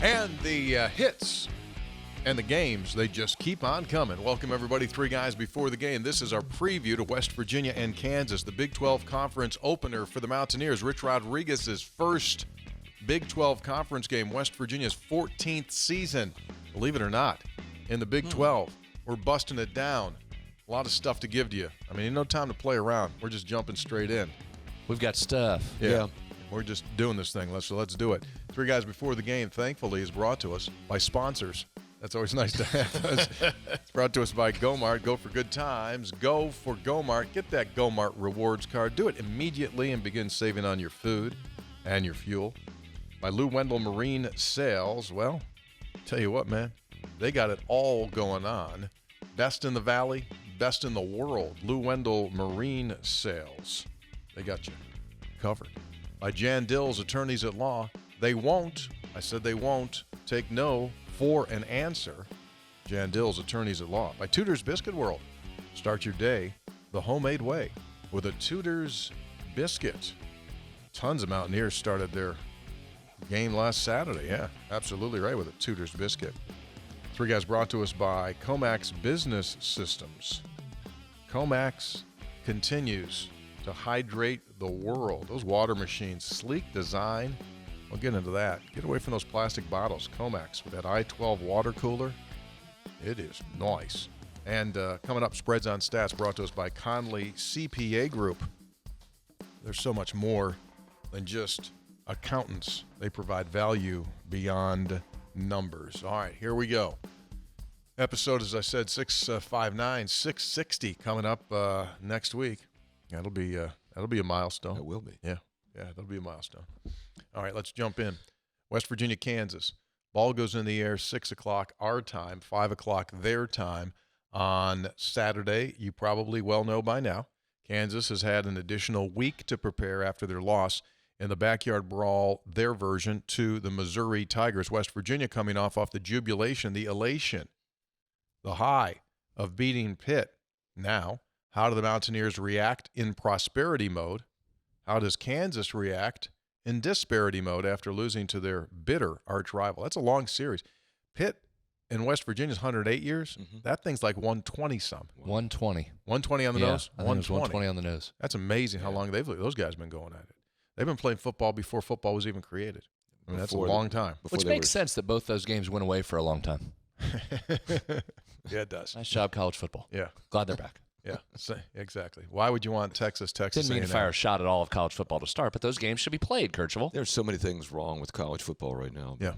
And the hits and the games, they just keep on coming. Welcome, everybody. Three guys before the game. This is our preview to West Virginia and Kansas, the Big 12 Conference opener for the Mountaineers. Rich Rodriguez's first Big 12 Conference game, West Virginia's 14th season, believe it or not, in the Big 12. We're busting it down. A lot of stuff to give to you. I mean, no time to play around. We're just jumping straight in. We've got stuff. Yeah. We're just doing this thing. Let's do it. Three guys before the game, thankfully, is brought to us by sponsors. That's always nice to have. It's brought to us by Go-Mart. Go for good times. Go for Go-Mart. Get that Go-Mart rewards card. Do it immediately and begin saving on your food and your fuel. By Lou Wendell Marine Sales. Well, tell you what, man, they got it all going on. Best in the valley, best in the world. Lou Wendell Marine Sales. They got you covered. By Jan Dill's Attorneys at Law. They won't, I said they won't, take no for an answer. Jan Dill's Attorneys at Law. By Tudor's Biscuit World. Start your day the homemade way with a Tudor's Biscuit. Tons of Mountaineers started their game last Saturday. Yeah, absolutely right, with a Tudor's Biscuit. Three guys brought to us by Comax Business Systems. Comax continues to hydrate the world. Those water machines, sleek design. We'll get into that. Get away from those plastic bottles. Comax with that I-12 water cooler. It is nice. And coming up, Spreads on Stats brought to us by Conley CPA Group. There's so much more than just accountants. They provide value beyond numbers. All right, here we go. Episode, as I said, 659, 660 coming up next week. That'll be a milestone. It will be. Yeah, that'll be a milestone. All right, let's jump in. West Virginia, Kansas. Ball goes in the air 6 o'clock our time, 5 o'clock their time on Saturday. You probably well know by now. Kansas has had an additional week to prepare after their loss in the backyard brawl, their version, to the Missouri Tigers. West Virginia coming off the jubilation, the elation, the high of beating Pitt. Now, how do the Mountaineers react in prosperity mode? How does Kansas react in disparity mode after losing to their bitter arch rival? That's a long series. Pitt in West Virginia's 108 years. Mm-hmm. That thing's like 120-some. 120. 120 on the nose? I think it was 120 on the nose. That's amazing how long those guys have been going at it. They've been playing football before football was even created. I mean, that's a long time. Which makes sense that both those games went away for a long time. Yeah, it does. Nice job, college football. Yeah. Glad they're back. Yeah, exactly. Why would you want Texas Didn't mean to fire a shot at all of college football to start, but those games should be played, Kirchhoff. There's so many things wrong with college football right now. Yeah.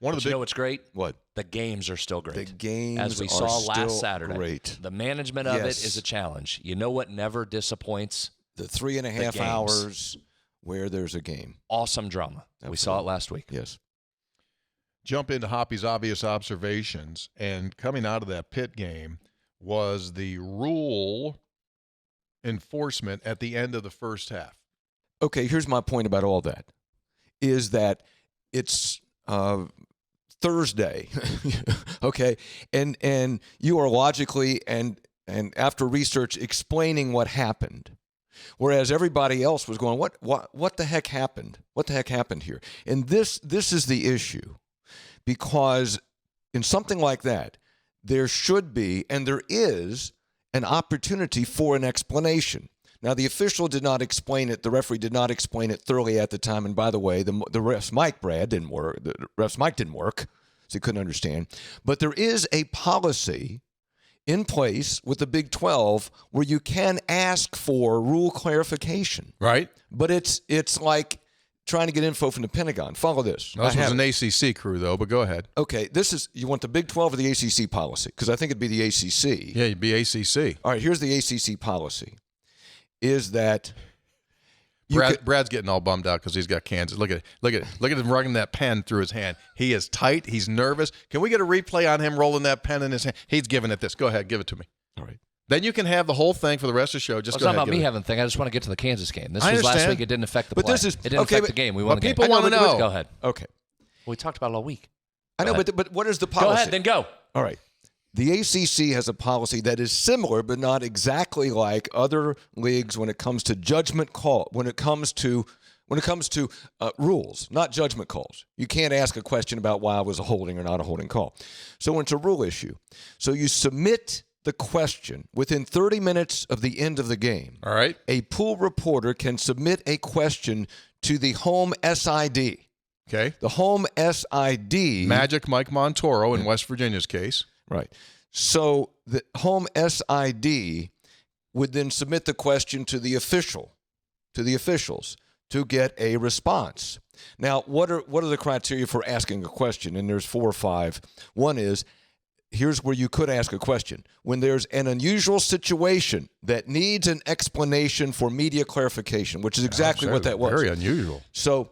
You know what's great? What? The games are still great. The games as we are saw still last Saturday. Great. The management of it is a challenge. You know what never disappoints? The 3.5 hours where there's a game. Awesome drama. Absolutely. We saw it last week. Yes. Jump into Hoppy's obvious observations, and coming out of that Pitt game was the rule enforcement at the end of the first half. Okay, here's my point about all that, is that it's Thursday, okay, and you are logically and after research explaining what happened, whereas everybody else was going, what the heck happened? What the heck happened here? And this is the issue, because in something like that, there should be, and there is, an opportunity for an explanation. Now, the official did not explain it. The referee did not explain it thoroughly at the time. And by the way, the ref's mic, Brad, didn't work. The ref's mic didn't work, so he couldn't understand. But there is a policy in place with the Big 12 where you can ask for rule clarification. Right. But it's like trying to get info from the Pentagon. Follow this. This was an ACC crew, though, but go ahead. Okay, you want the Big 12 or the ACC policy? Because I think it'd be the ACC. Yeah, it'd be ACC. All right, here's the ACC policy, is that Brad's getting all bummed out because he's got Kansas. Look at him running that pen through his hand. He is tight. He's nervous. Can we get a replay on him rolling that pen in his hand? He's giving it this. Go ahead, give it to me. All right. Then you can have the whole thing for the rest of the show. Just it's not about me having a thing. I just want to get to the Kansas game. This was last week. It didn't affect the play. But it didn't affect the game. We won the game. People want to know. Go ahead. Okay. Well, we talked about it all week. I know, but what is the policy? Go ahead, then go. All right. The ACC has a policy that is similar but not exactly like other leagues when it comes to judgment call, when it comes to when it comes to rules, not judgment calls. You can't ask a question about why it was a holding or not a holding call. So when it's a rule issue, so you submit the question within 30 minutes of the end of the game. All right. A pool reporter can submit a question to the home SID. Okay. The home SID. Magic Mike Montoro in West Virginia's case. Right. So the home SID would then submit the question to the officials to get a response. Now, what are the criteria for asking a question? And there's 4 or 5. One is, here's where you could ask a question. When there's an unusual situation that needs an explanation for media clarification, which is exactly what that was. Very unusual. So,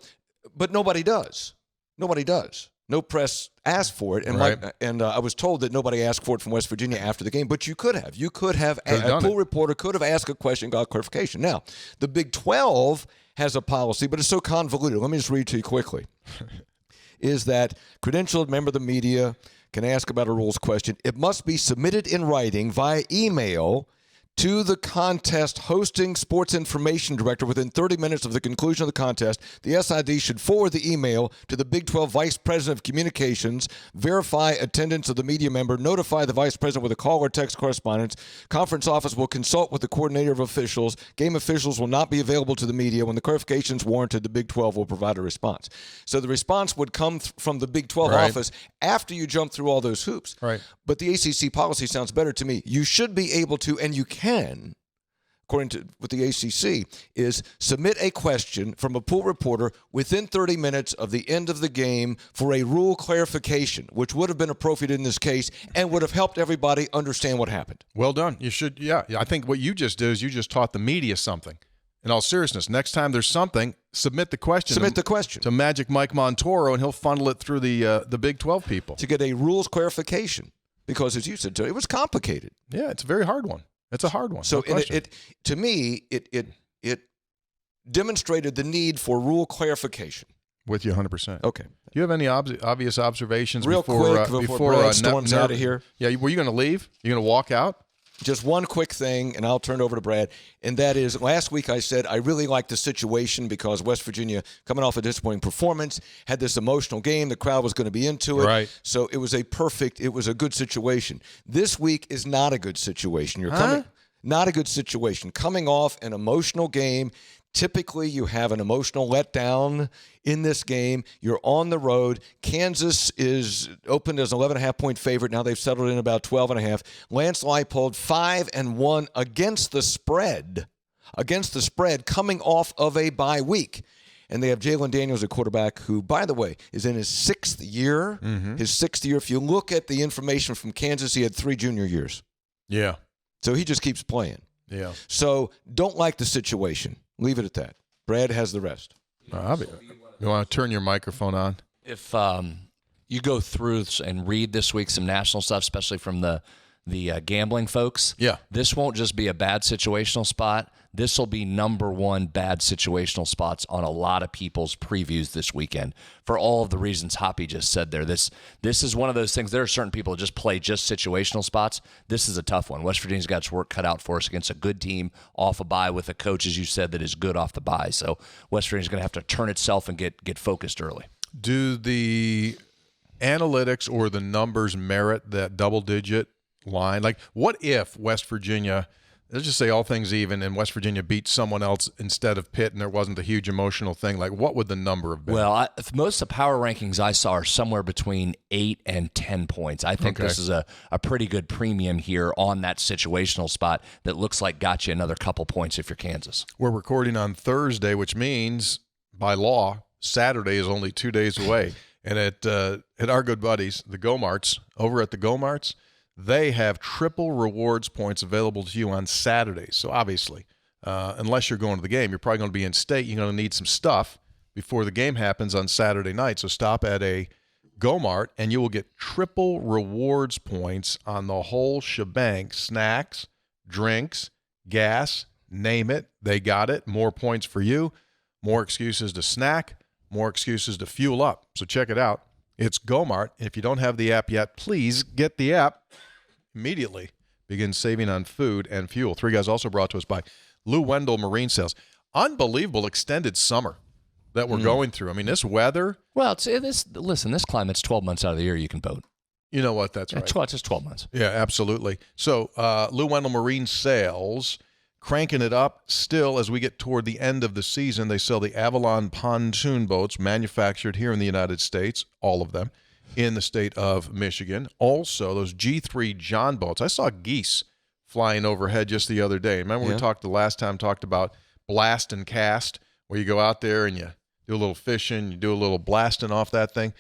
but nobody does. Nobody does. No press asked for it, and Right. I was told that nobody asked for it from West Virginia after the game. But you could have. You could have. A pool reporter could have asked a question, got clarification. Now, the Big 12 has a policy, but it's so convoluted. Let me just read it to you quickly. Is that credentialed member of the media can ask about a rules question. It must be submitted in writing via email to the contest hosting sports information director within 30 minutes of the conclusion of the contest. The SID should forward the email to the Big 12 Vice President of Communications, verify attendance of the media member, notify the Vice President with a call or text correspondence. Conference office will consult with the coordinator of officials. Game officials will not be available to the media. When the clarification is warranted, the Big 12 will provide a response. So the response would come from the Big 12 Right. office after you jump through all those hoops. Right. But the ACC policy sounds better to me. You should be able to, and you can, according to what the ACC, is submit a question from a pool reporter within 30 minutes of the end of the game for a rule clarification, which would have been appropriate in this case and would have helped everybody understand what happened. Well done. You should, yeah. I think what you just did is you just taught the media something. In all seriousness, next time there's something, submit the question. Submit the question to Magic Mike Montoro, and he'll funnel it through the Big 12 people to get a rules clarification. Because, as you said, it was complicated. Yeah, it's a very hard one. It's a hard one. So, no it to me, it demonstrated the need for rule clarification. With you 100%. Okay. Do you have any obvious observations Real before quick before Brad storms out of here? Yeah, were you going to leave? You going to walk out? Just one quick thing, and I'll turn it over to Brad, and that is last week I said I really liked the situation because West Virginia, coming off a disappointing performance, had this emotional game. The crowd was going to be into it. Right. So it was a good situation. This week is not a good situation. Not a good situation. Coming off an emotional game, typically you have an emotional letdown in this game. You're on the road. Kansas is opened as an 11.5-point favorite. Now they've settled in about 12.5. Lance Leipold 5-1 against the spread. Coming off of a bye week. And they have Jalen Daniels, a quarterback who, by the way, is in his 6th year. Mm-hmm. His 6th year. If you look at the information from Kansas, he had 3 junior years. Yeah. So he just keeps playing. Yeah. So don't like the situation. Leave it at that. Brad has the rest. You want to turn your microphone on? If you go through and read this week some national stuff, especially from the gambling folks, Yeah. this won't just be a bad situational spot. This will be number 1 bad situational spots on a lot of people's previews this weekend for all of the reasons Hoppy just said there. This is one of those things. There are certain people that just play just situational spots. This is a tough one. West Virginia's got its work cut out for us against a good team off a bye with a coach, as you said, that is good off the bye. So West Virginia's going to have to turn itself and get focused early. Do the analytics or the numbers merit that double-digit line? Like, what if West Virginia, let's just say all things even, and West Virginia beat someone else instead of Pitt and there wasn't a huge emotional thing? Like, what would the number have been? Well, most of the power rankings I saw are somewhere between 8 and 10 points. I think this is a pretty good premium here on that situational spot that looks like got you another couple points if you're Kansas. We're recording on Thursday, which means, by law, Saturday is only 2 days away. And at our good buddies, the Go-Marts, over at the Go-Marts, they have triple rewards points available to you on Saturdays. So obviously, unless you're going to the game, you're probably going to be in state. You're going to need some stuff before the game happens on Saturday night. So stop at a Go-Mart, and you will get triple rewards points on the whole shebang. Snacks, drinks, gas, name it. They got it. More points for you. More excuses to snack. More excuses to fuel up. So check it out. It's Go-Mart. If you don't have the app yet, please get the app immediately. Begin saving on food and fuel. Three Guys also brought to us by Lou Wendell Marine Sales. Unbelievable extended summer. that we're going through. I mean, this weather. Well, this climate's 12 months out of the year you can boat. You know what? That's right. It's just 12 months. Yeah, absolutely. So Lou Wendell Marine Sales, cranking it up still as we get toward the end of the season. They sell the Avalon pontoon boats manufactured here in the United States, all of them, in the state of Michigan. Also, those G3 John boats. I saw geese flying overhead just the other day. Remember we talked about blast and cast, where you go out there and you do a little fishing, you do a little blasting off that thing.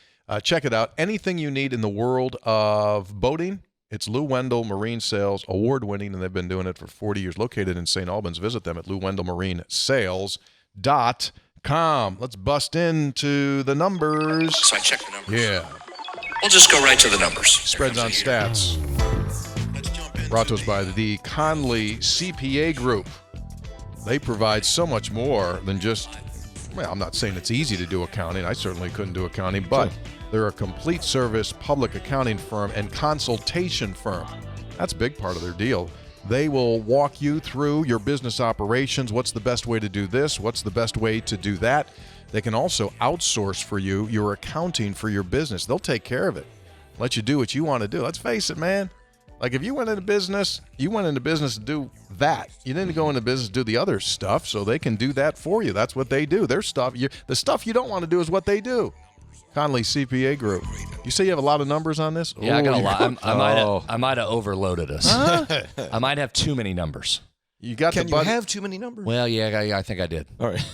Check it out. Anything you need in the world of boating, it's Lou Wendell Marine Sales, award-winning, and they've been doing it for 40 years. Located in St. Albans. Visit them at LouWendellMarineSales.com. Let's bust into the numbers. So I check the numbers. Yeah. We'll just go right to the numbers. Spreads on stats. Brought to us by the Conley CPA Group. They provide so much more than just, well, I'm not saying it's easy to do accounting. I certainly couldn't do accounting, but they're a complete service public accounting firm and consultation firm. That's a big part of their deal. They will walk you through your business operations. What's the best way to do this? What's the best way to do that? They can also outsource for you your accounting for your business. They'll take care of it. Let you do what you want to do. Let's face it, man. Like if you went into business, to do that. You didn't go into business to do the other stuff, so they can do that for you. That's what they do. Their stuff, the stuff you don't want to do is what they do. Conley CPA Group. You say you have a lot of numbers on this? Yeah, I got a lot. I might have overloaded us. Huh? I might have too many numbers. Can you have too many numbers? Well, yeah, I think I did. All right.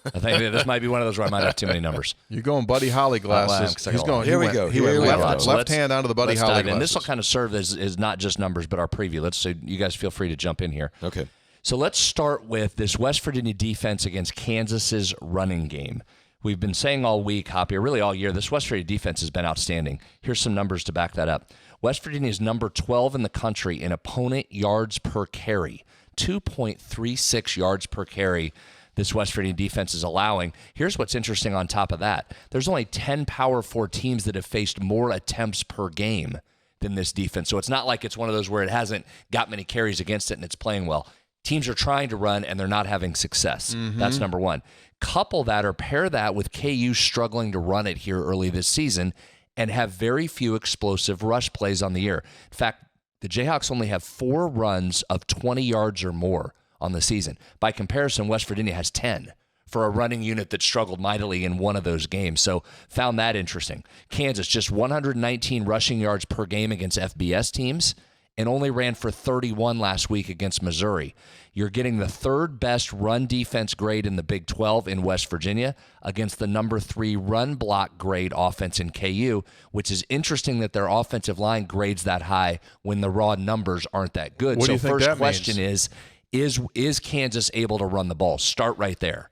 I think this might be one of those where I might have too many numbers. You're going Buddy Holly glasses. He's going. Here we go. He went left hand onto the Buddy Holly glasses. And this will kind of serve as not just numbers, but our preview. So you guys feel free to jump in here. Okay. So let's start with this West Virginia defense against Kansas's running game. We've been saying all week, Hoppy, or really all year, this West Virginia defense has been outstanding. Here's some numbers to back that up. West Virginia is number 12 in the country in opponent yards per carry, 2.36 yards per carry. This West Virginia defense is allowing. Here's what's interesting on top of that. There's only 10 Power 4 teams that have faced more attempts per game than this defense. So it's not like it's one of those where it hasn't got many carries against it and it's playing well. Teams are trying to run and they're not having success. That's number one. Couple that or pair that with KU struggling to run it here early this season and have very few explosive rush plays on the year. In fact, the Jayhawks only have 4 runs of 20 yards or more on the season. By comparison, West Virginia has 10 for a running unit that struggled mightily in one of those games. So found that interesting. Kansas, just 119 rushing yards per game against FBS teams and only ran for 31 last week against Missouri. You're getting the third best run defense grade in the Big 12 in West Virginia against the number 3 run block grade offense in KU, which is interesting that their offensive line grades that high when the raw numbers aren't that good. What do you think first that question means? is Kansas able to run the ball? Start right there.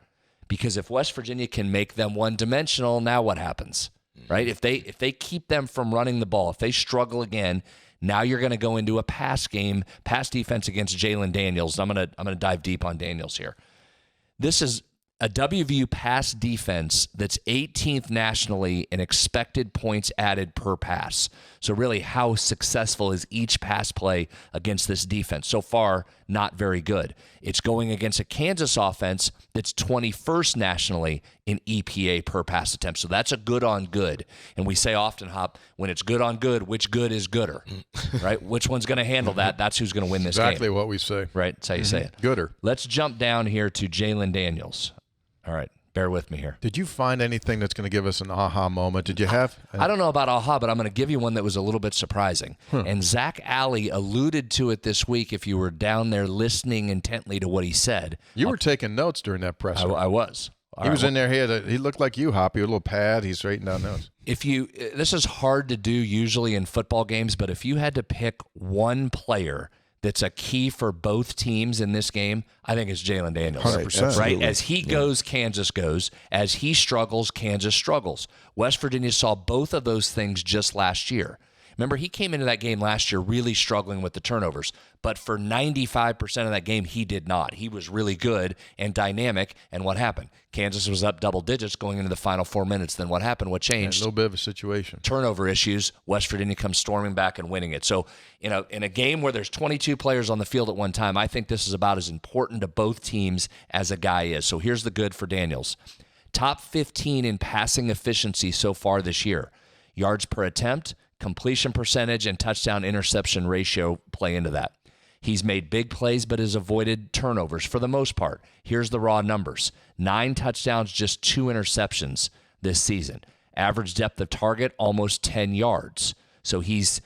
Because if West Virginia can make them one-dimensional, now what happens? Right? If they keep them from running the ball, if they struggle again, now you're going to go into a pass defense against Jalen Daniels. I'm going to dive deep on Daniels here. This is a WVU pass defense that's 18th nationally in expected points added per pass. So really, how successful is each pass play against this defense? So far, not very good. It's going against a Kansas offense that's 21st nationally in EPA per pass attempt. So that's a good on good. And we say often, Hop, when it's good on good, which good is gooder? Right? Which one's going to handle that? That's who's going to win this game. Exactly what we say. Right? That's how you say it. Gooder. Let's jump down here to Jalen Daniels. All right, bear with me here. Did you find anything that's going to give us an aha moment? Did you have? I don't know about aha, but I'm going to give you one that was a little bit surprising. And Zach Alley alluded to it this week if you were down there listening intently to what he said. You were taking notes during that presser. I was. He was in there. He looked like you, Hoppy, a little pad. He's writing down notes. This is hard to do usually in football games, but if you had to pick one player that's a key for both teams in this game, I think it's Jalen Daniels. 100%. Right? As he goes, Kansas goes. As he struggles, Kansas struggles. West Virginia saw both of those things just last year. Remember, he came into that game last year really struggling with the turnovers, but for 95% of that game, he did not. He was really good and dynamic, and what happened? Kansas was up double digits going into the final 4 minutes. Then what happened? What changed? A little bit of a situation. Turnover issues. West Virginia comes storming back and winning it. So, in a game where there's 22 players on the field at one time, I think this is about as important to both teams as a guy is. So here's the good for Daniels. Top 15 in passing efficiency so far this year. Yards per attempt, completion percentage, and touchdown interception ratio play into that. He's made big plays but has avoided turnovers for the most part. Here's the raw numbers. 9 touchdowns, just 2 interceptions this season. Average depth of target, almost 10 yards. So his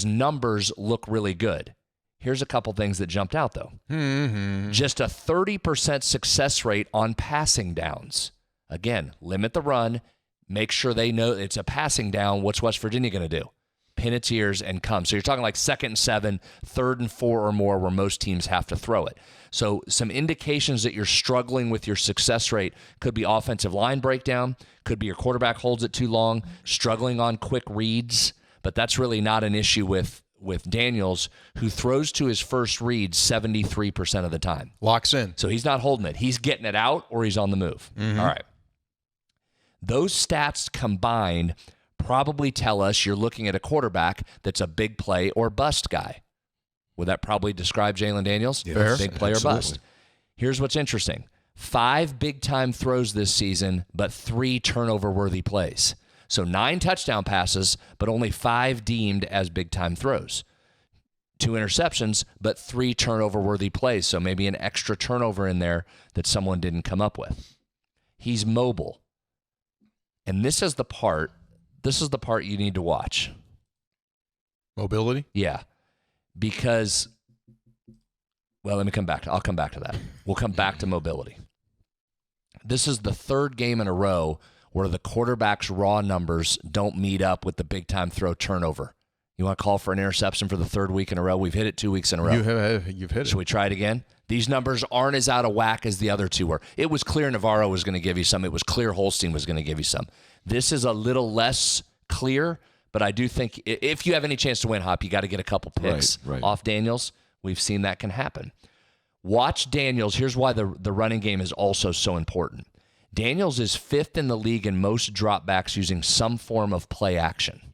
numbers look really good. Here's a couple things that jumped out, though. Just a 30% success rate on passing downs. Again, limit the run. Make sure they know it's a passing down. What's West Virginia going to do? Pin its ears and come. So you're talking like 2nd and 7, 3rd and 4 or more where most teams have to throw it. So some indications that you're struggling with your success rate could be offensive line breakdown, could be your quarterback holds it too long, struggling on quick reads, but that's really not an issue with Daniels, who throws to his first read 73% of the time. Locks in. So he's not holding it. He's getting it out or he's on the move. All right. Those stats combined probably tell us you're looking at a quarterback that's a big play or bust guy. Would that probably describe Jalen Daniels? Yes, Big play absolutely. or bust. Here's what's interesting. 5 big-time throws this season, but 3 turnover-worthy plays. So 9 touchdown passes, but only 5 deemed as big-time throws. 2 interceptions, but 3 turnover-worthy plays. So maybe an extra turnover in there that someone didn't come up with. He's mobile. And this is the part you need to watch. Mobility? Yeah. Because, well, I'll come back to that. We'll come back to mobility. This is the 3rd game in a row where the quarterback's raw numbers don't meet up with the big-time throw turnover. You want to call for an interception for the 3rd week in a row? We've hit it 2 weeks in a row. You've hit it. Should we try it again? These numbers aren't as out of whack as the other 2 were. It was clear Navarro was going to give you some. It was clear Holstein was going to give you some. This is a little less clear, but I do think if you have any chance to win, Hop, you got to get a couple picks Right. off Daniels. We've seen that can happen. Watch Daniels. Here's why the running game is also so important. Daniels is 5th in the league in most dropbacks using some form of play action.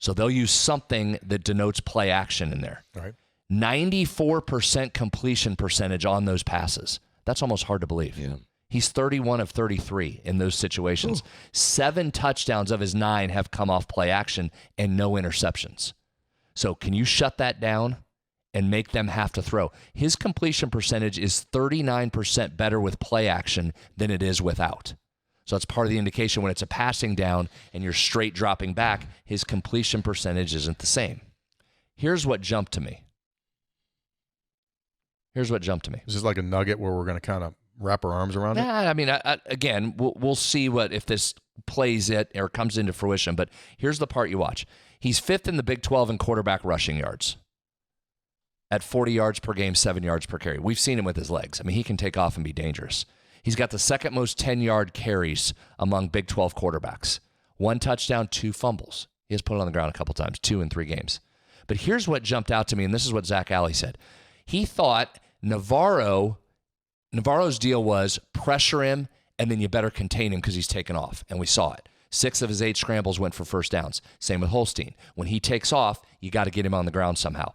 So they'll use something that denotes play action in there. All right. 94% completion percentage on those passes. That's almost hard to believe. Yeah. He's 31 of 33 in those situations. 7 touchdowns of his 9 have come off play action and no interceptions. So can you shut that down and make them have to throw? His completion percentage is 39% better with play action than it is without. So that's part of the indication when it's a passing down and you're straight dropping back, his completion percentage isn't the same. Here's what jumped to me. Is this like a nugget where we're going to kind of wrap our arms around it? I mean, again, we'll see if this plays it or comes into fruition. But here's the part you watch. He's 5th in the Big 12 in quarterback rushing yards at 40 yards per game, 7 yards per carry. We've seen him with his legs. I mean, he can take off and be dangerous. He's got the 2nd most 10-yard carries among Big 12 quarterbacks. 1 touchdown, 2 fumbles. He has put it on the ground a couple times, 2 in 3 games. But here's what jumped out to me, and this is what Zach Alley said. He thought Navarro's deal was pressure him, and then you better contain him because he's taken off, and we saw it. 6 of his 8 scrambles went for first downs. Same with Holstein. When he takes off, you got to get him on the ground somehow.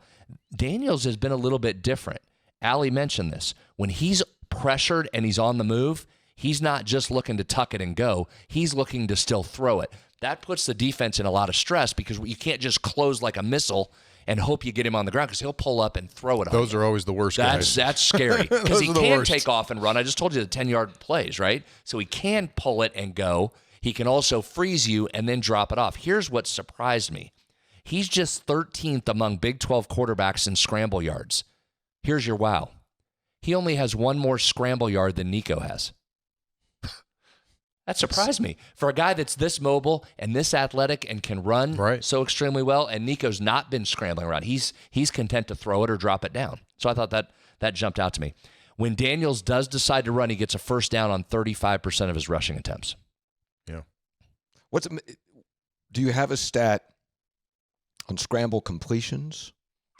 Daniels has been a little bit different. Alley mentioned this. When he's pressured and he's on the move, he's not just looking to tuck it and go. He's looking to still throw it. That puts the defense in a lot of stress because you can't just close like a missile and hope you get him on the ground because he'll pull up and throw it on Those you. are always the worst guys. That's scary because Those he are the can worst. take off and run. I just told you the 10-yard plays, right? So he can pull it and go. He can also freeze you and then drop it off. Here's what surprised me. He's just 13th among Big 12 quarterbacks in scramble yards. Here's your wow. He only has 1 more scramble yard than Nico has. That surprised me. For a guy that's this mobile and this athletic and can run so extremely well, and Nico's not been scrambling around. He's content to throw it or drop it down. So I thought that jumped out to me. When Daniels does decide to run, he gets a first down on 35% of his rushing attempts. Yeah. Do you have a stat on scramble completions?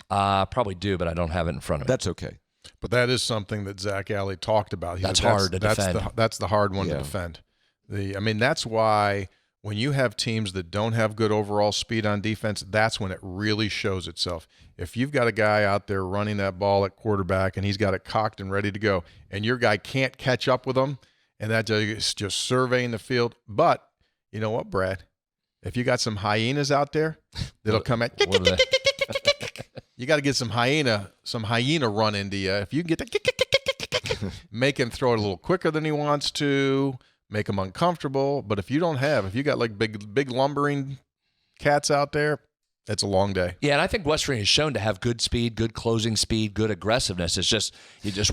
Probably do, but I don't have it in front of me. That's okay. But that is something that Zach Alley talked about. That's hard to defend. That's the hard one to defend. That's why when you have teams that don't have good overall speed on defense, that's when it really shows itself. If you've got a guy out there running that ball at quarterback and he's got it cocked and ready to go, and your guy can't catch up with him, and that is just surveying the field. But you know what, Brad? If you got some hyenas out there, that'll come at. What are they? You got to get some hyena run into you. If you can get the make him throw it a little quicker than he wants to, make him uncomfortable. But if you got like big lumbering cats out there, it's a long day. Yeah, and I think West Virginia has shown to have good speed, good closing speed, good aggressiveness. It's just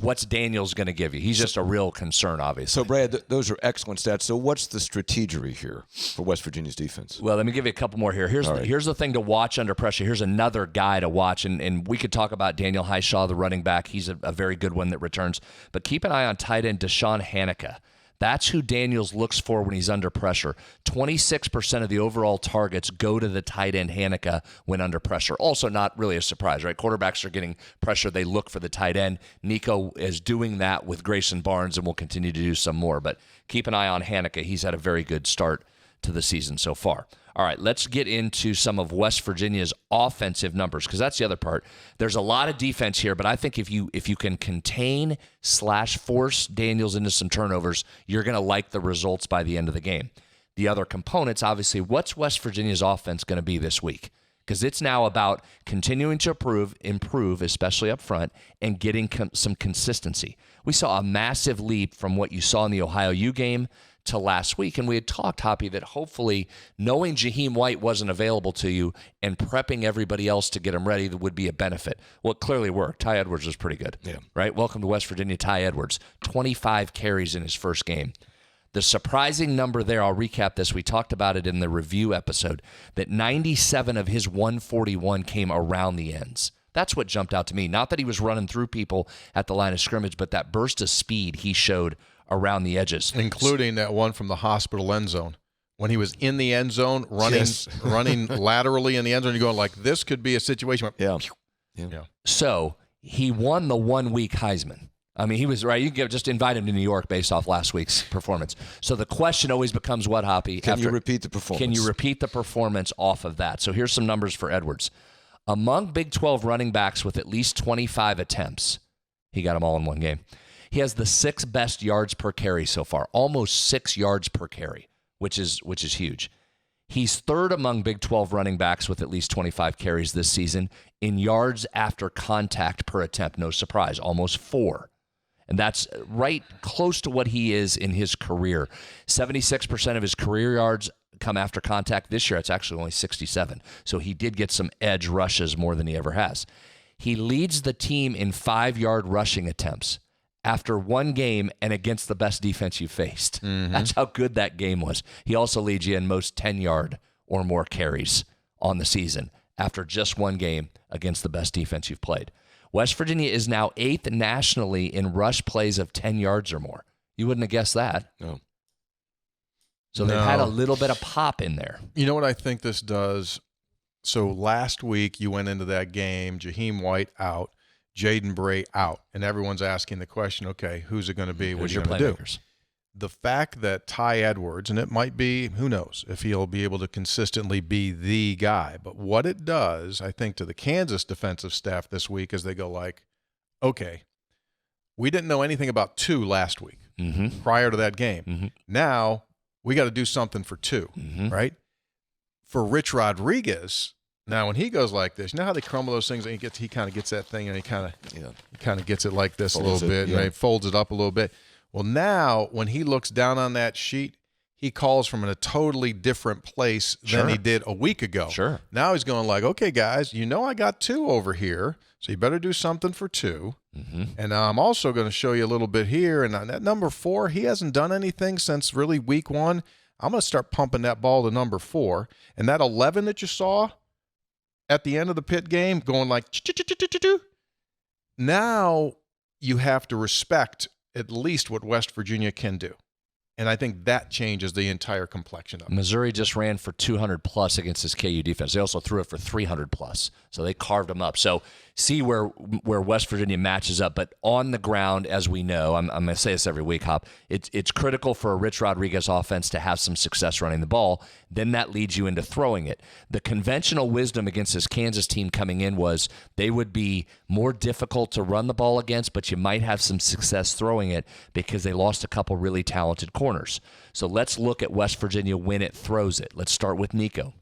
what's Daniels going to give you? He's just a real concern, obviously. So, Brad, those are excellent stats. So what's the strategy here for West Virginia's defense? Well, let me give you a couple more here. Here's the thing to watch under pressure. Here's another guy to watch, and we could talk about Daniel Highshaw, the running back. He's a very good one that returns. But keep an eye on tight end Deshaun Hanukkah. That's who Daniels looks for when he's under pressure. 26% of the overall targets go to the tight end Hanukkah when under pressure. Also not really a surprise, right? Quarterbacks are getting pressure. They look for the tight end. Nico is doing that with Grayson Barnes and will continue to do some more. But keep an eye on Hanukkah. He's had a very good start to the season so far. All right, let's get into some of West Virginia's offensive numbers, because that's the other part. There's a lot of defense here, but I think if you can contain / force Daniels into some turnovers, you're going to like the results by the end of the game. The other components, obviously, what's West Virginia's offense going to be this week? Because it's now about continuing to improve, especially up front, and getting some consistency. We saw a massive leap from what you saw in the Ohio U game to last week, and we had talked, Hoppy, that hopefully knowing Jaheim White wasn't available to you and prepping everybody else to get him ready would be a benefit. Well, it clearly worked. Ty Edwards was pretty good, right? Welcome to West Virginia, Ty Edwards. 25 carries in his first game. The surprising number there, I'll recap this. We talked about it in the review episode, that 97 of his 141 came around the ends. That's what jumped out to me. Not that he was running through people at the line of scrimmage, but that burst of speed he showed around the edges. Including that one from the hospital end zone. When he was in the end zone, running laterally in the end zone, you're going like, this could be a situation where, Yeah. So he won the 1 week Heisman. I mean, he was right. You can just invite him to New York based off last week's performance. So the question always becomes what, Hoppy? Can you repeat the performance? Can you repeat the performance off of that? So here's some numbers for Edwards. Among Big 12 running backs with at least 25 attempts, he got them all in one game. He has the 6th best yards per carry so far, almost 6 yards per carry, which is huge. He's 3rd among Big 12 running backs with at least 25 carries this season in yards after contact per attempt. No surprise, almost 4. And that's right close to what he is in his career. 76% of his career yards come after contact. This year, it's actually only 67. So he did get some edge rushes more than he ever has. He leads the team in 5-yard rushing attempts after one game and against the best defense you faced. Mm-hmm. That's how good that game was. He also leads you in most 10-yard or more carries on the season after just one game against the best defense you've played. West Virginia is now 8th nationally in rush plays of 10 yards or more. You wouldn't have guessed that. No. So they've had a little bit of pop in there. You know what I think this does? So last week you went into that game, Jaheim White out, Jaden Bray out, and everyone's asking the question, okay, who's it going to be? What are you going to do? The fact that Ty Edwards, and it might be, who knows, if he'll be able to consistently be the guy, but what it does, I think, to the Kansas defensive staff this week is they go like, okay, we didn't know anything about 2 last week prior to that game. Mm-hmm. Now we got to do something for 2, right? For Rich Rodriguez, now when he goes like this, you know how they crumble those things, and he kind of gets that thing, and he kind of gets it like this folds a little bit, and he folds it up a little bit. Well, now when he looks down on that sheet, he calls from a totally different place than he did a week ago. Sure. Now he's going like, okay, guys, you know I got 2 over here, so you better do something for 2. Mm-hmm. And I'm also going to show you a little bit here. And on that number 4, he hasn't done anything since really week 1. I'm going to start pumping that ball to number 4. And that 11 that you saw at the end of the Pitt game going like, now you have to respect at least what West Virginia can do. And I think that changes the entire complexion of it. Missouri just ran for 200-plus against this KU defense. They also threw it for 300-plus, so they carved them up. So see where West Virginia matches up. But on the ground, as we know, I'm going to say this every week, Hop, it's critical for a Rich Rodriguez offense to have some success running the ball. Then that leads you into throwing it. The conventional wisdom against this Kansas team coming in was they would be more difficult to run the ball against, but you might have some success throwing it because they lost a couple really talented corners. So let's look at West Virginia when it throws it. Let's start with Nico.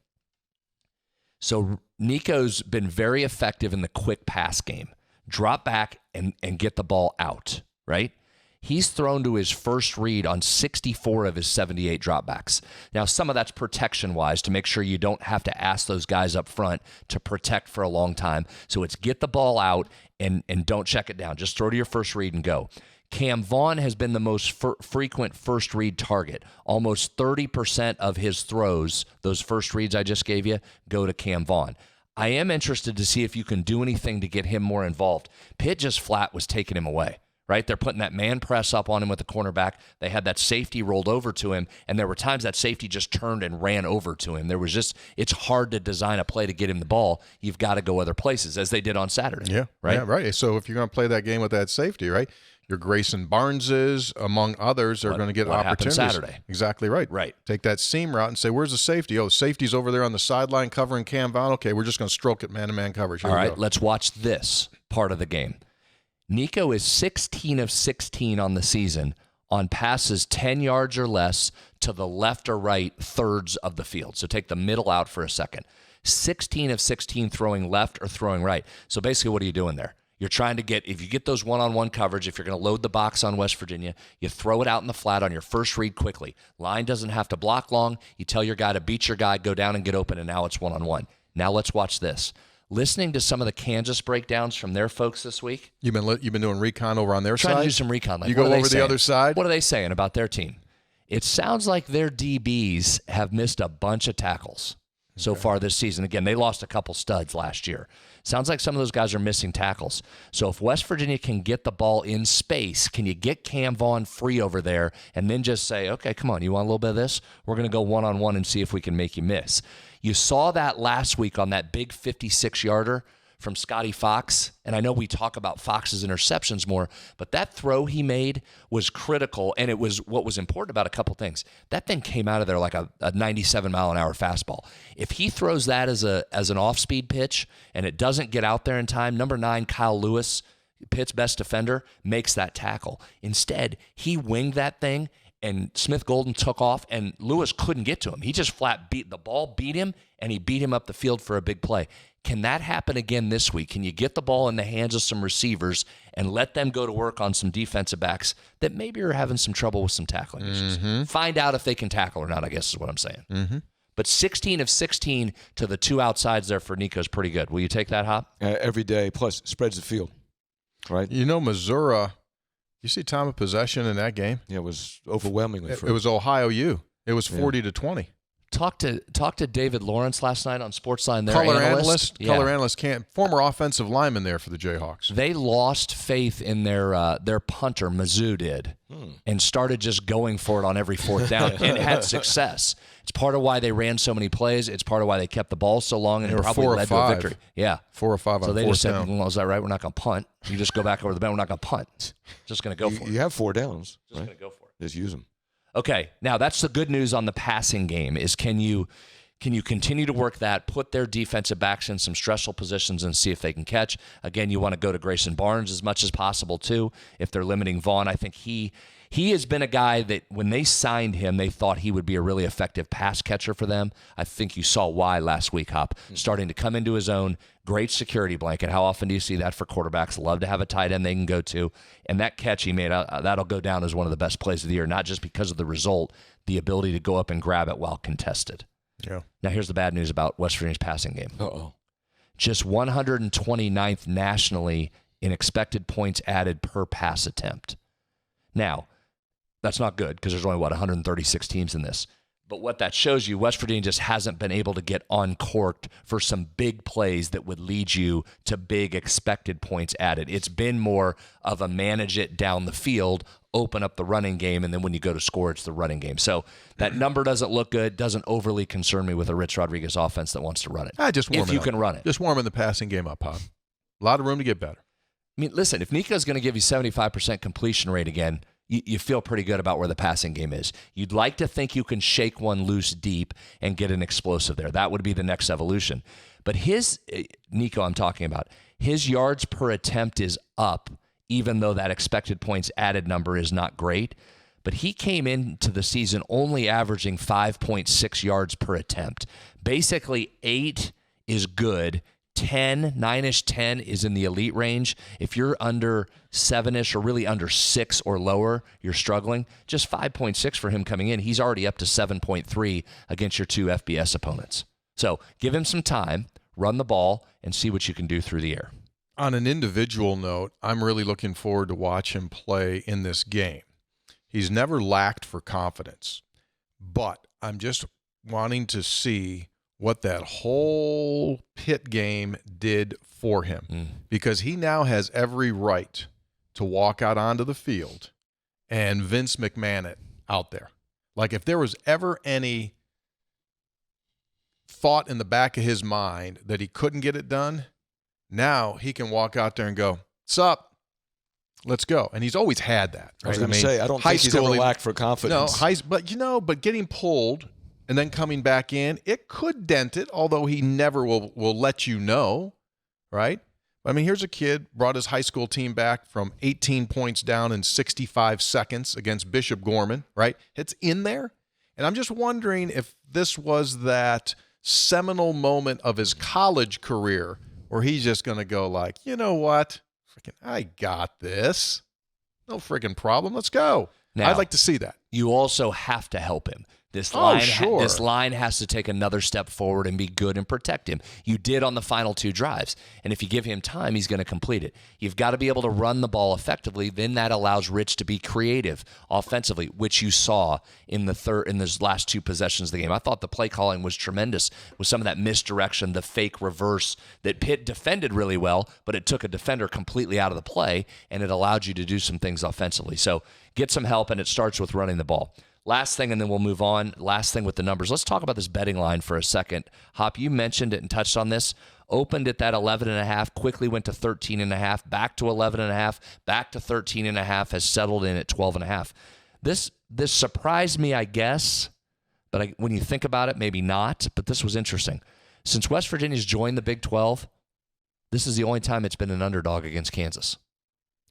So Nico's been very effective in the quick pass game. Drop back and get the ball out, right? He's thrown to his first read on 64 of his 78 dropbacks. Now, some of that's protection-wise to make sure you don't have to ask those guys up front to protect for a long time. So it's get the ball out and don't check it down. Just throw to your first read and go. Cam Vaughn has been the most frequent first read target. Almost 30% of his throws, those first reads I just gave you, go to Cam Vaughn. I am interested to see if you can do anything to get him more involved. Pitt just flat was taking him away, right? They're putting that man press up on him with the cornerback. They had that safety rolled over to him, and there were times that safety just turned and ran over to him. There was just, it's hard to design a play to get him the ball. You've got to go other places, as they did on Saturday. Yeah, right. Yeah, right. So if you're going to play that game with that safety, right? Your Grayson Barneses, among others, are going to get opportunities. Saturday. Exactly right. Right. Take that seam route and say, where's the safety? Oh, safety's over there on the sideline covering Cam Vaughn. Okay, we're just going to stroke it man-to-man coverage. Here All we right, go. let's watch this part of the game. Nico is 16 of 16 on the season on passes 10 yards or less to the left or right thirds of the field. So take the middle out for a second. 16 of 16 throwing left or throwing right. So basically, what are you doing there? You're trying to get, if you get those one-on-one coverage, if you're going to load the box on West Virginia, you throw it out in the flat on your first read quickly. Line doesn't have to block long. You tell your guy to beat your guy, go down and get open, and now it's one-on-one. Now let's watch this. Listening to some of the Kansas breakdowns from their folks this week. You've been doing recon over on their side? Trying to do some recon. Like, you go over the other side? What are they saying about their team? It sounds like their DBs have missed a bunch of tackles so far this season. Again, they lost a couple studs last year. Sounds like some of those guys are missing tackles. So if West Virginia can get the ball in space, can you get Cam Vaughn free over there and then just say, okay, come on, you want a little bit of this? We're going to go one-on-one and see if we can make you miss. You saw that last week on that big 56-yarder from Scotty Fox, and I know we talk about Fox's interceptions more, but that throw he made was critical, and it was what was important about a couple things. That thing came out of there like a 97-mile-an-hour fastball. If he throws that as an off-speed pitch and it doesn't get out there in time, number 9, Kyle Lewis, Pitt's best defender, makes that tackle. Instead, he winged that thing, and Smith Golden took off, and Lewis couldn't get to him. He just flat beat the ball, beat him, and he beat him up the field for a big play. Can that happen again this week? Can you get the ball in the hands of some receivers and let them go to work on some defensive backs that maybe are having some trouble with some tackling issues? Find out if they can tackle or not, I guess is what I'm saying. But 16 of 16 to the two outsides there for Nico is pretty good. Will you take that, Hop? Every day, plus spreads the field, right? You know, Missouri, you see time of possession in that game? Yeah, it was overwhelmingly. It was Ohio U. It was 40-20. Talk to David Lawrence last night on Sportsline. Their Color analyst. Color analyst former offensive lineman there for the Jayhawks. They lost faith in their punter, Mizzou did, and started just going for it on every fourth down and had success. It's part of why they ran so many plays. It's part of why they kept the ball so long and it probably led to a victory. Yeah. 4 or 5 so on they fourth just said, down. well, is that right? We're not going to punt. You just go back over the bench. We're not going to punt. Just going to go for it. You have 4 downs. Just going to go for it. Just use them. Okay, now that's the good news on the passing game is can you continue to work that, put their defensive backs in some stressful positions and see if they can catch? Again, you want to go to Grayson Barnes as much as possible too. If they're limiting Vaughn, I think he has been a guy that when they signed him, they thought he would be a really effective pass catcher for them. I think you saw why last week, Hop, starting to come into his own. Great security blanket. How often do you see that for quarterbacks? Love to have a tight end they can go to. And that catch he made, that'll go down as one of the best plays of the year, not just because of the result, the ability to go up and grab it while contested. Yeah. Now, here's the bad news about West Virginia's passing game. Just 129th nationally in expected points added per pass attempt. Now, that's not good because there's only, 136 teams in this. But what that shows you, West Virginia just hasn't been able to get uncorked for some big plays that would lead you to big expected points added. It's been more of a manage it down the field, open up the running game, and then when you go to score, it's the running game. So that number doesn't look good, doesn't overly concern me with a Rich Rodriguez offense that wants to run it. Just warm if it you up. can run it. Just warming the passing game up, Pop. A lot of room to get better. I mean, listen, if Nico's going to give you 75% completion rate again, you feel pretty good about where the passing game is. You'd like to think you can shake one loose deep and get an explosive there. That would be the next evolution. But Nico I'm talking about, his yards per attempt is up, even though that expected points added number is not great. But he came into the season only averaging 5.6 yards per attempt. Basically, 8 is good. 10, 9-ish, 10 is in the elite range. If you're under 7-ish or really under 6 or lower, you're struggling. Just 5.6 for him coming in. He's already up to 7.3 against your 2 FBS opponents. So give him some time, run the ball, and see what you can do through the air. On an individual note, I'm really looking forward to watch him play in this game. He's never lacked for confidence, but I'm just wanting to see what that whole Pitt game did for him, because he now has every right to walk out onto the field and Vince McMahon it out there. Like, if there was ever any thought in the back of his mind that he couldn't get it done, now he can walk out there and go, "Sup? Let's go." And he's always had that. Right? I was going to say, I don't think he's ever lacked for confidence. No, but getting pulled and then coming back in, it could dent it, although he never will let you know, right? I mean, here's a kid, brought his high school team back from 18 points down in 65 seconds against Bishop Gorman, right? It's in there. And I'm just wondering if this was that seminal moment of his college career where he's just going to go like, you know what? I got this. No freaking problem. Let's go. Now, I'd like to see that. You also have to help him. This line has to take another step forward and be good and protect him. You did on the final 2 drives. And if you give him time, he's going to complete it. You've got to be able to run the ball effectively. Then that allows Rich to be creative offensively, which you saw in those last 2 possessions of the game. I thought the play calling was tremendous with some of that misdirection, the fake reverse that Pitt defended really well, but it took a defender completely out of the play, and it allowed you to do some things offensively. So get some help, and it starts with running the ball. Last thing, and then we'll move on. Last thing with the numbers. Let's talk about this betting line for a second. Hop, you mentioned it and touched on this. Opened at that 11.5, quickly went to 13.5, back to 11.5, back to 13.5, has settled in at 12.5. This surprised me, I guess, but when you think about it, maybe not, but this was interesting. Since West Virginia's joined the Big 12, this is the only time it's been an underdog against Kansas.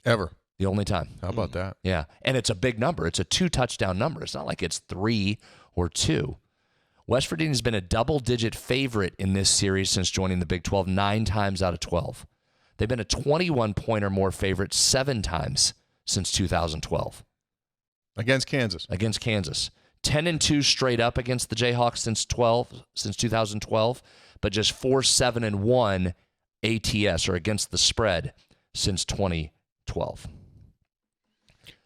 Ever. The only time. How about that? Yeah. And it's a big number. It's a 2-touchdown number. It's not like it's 3 or 2. West Virginia's been a double-digit favorite in this series since joining the Big 12 9 times out of 12. They've been a 21-point or more favorite 7 times since 2012. Against Kansas. 10-2 straight up against the Jayhawks since 2012, but just 4-7-1 ATS, or against the spread, since 2012.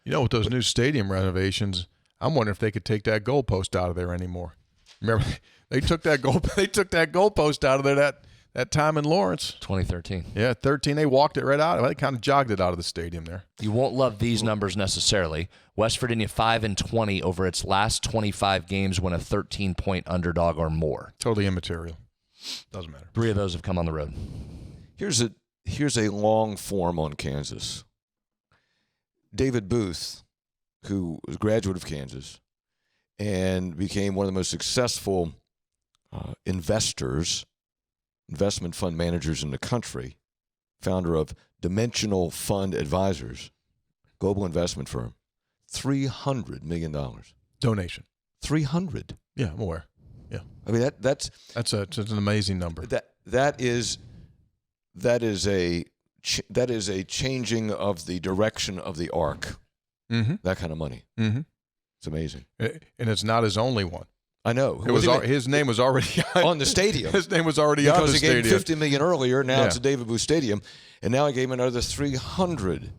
You know, with those new stadium renovations, I'm wondering if they could take that goalpost out of there anymore. Remember, they took that goalpost out of there that time in Lawrence. 2013. Yeah, 13. They walked it right out. They kind of jogged it out of the stadium there. You won't love these numbers necessarily. West Virginia 5-20 over its last 25 games when a 13-point underdog or more. Totally immaterial. Doesn't matter. 3 of those have come on the road. Here's a long form on Kansas. David Booth, who was a graduate of Kansas and became one of the most successful investment fund managers in the country, founder of Dimensional Fund Advisors, global investment firm, $300 million. Donation. 300. Yeah, I'm aware. Yeah. I mean, that's an amazing number. That is a changing of the direction of the arc. Mm-hmm. That kind of money. Mm-hmm. It's amazing. And it's not his only one. I know. His name was already on the stadium. His name was already on the stadium. Because he gave $50 million earlier. Now it's a David Booth Stadium, and now he gave him another $300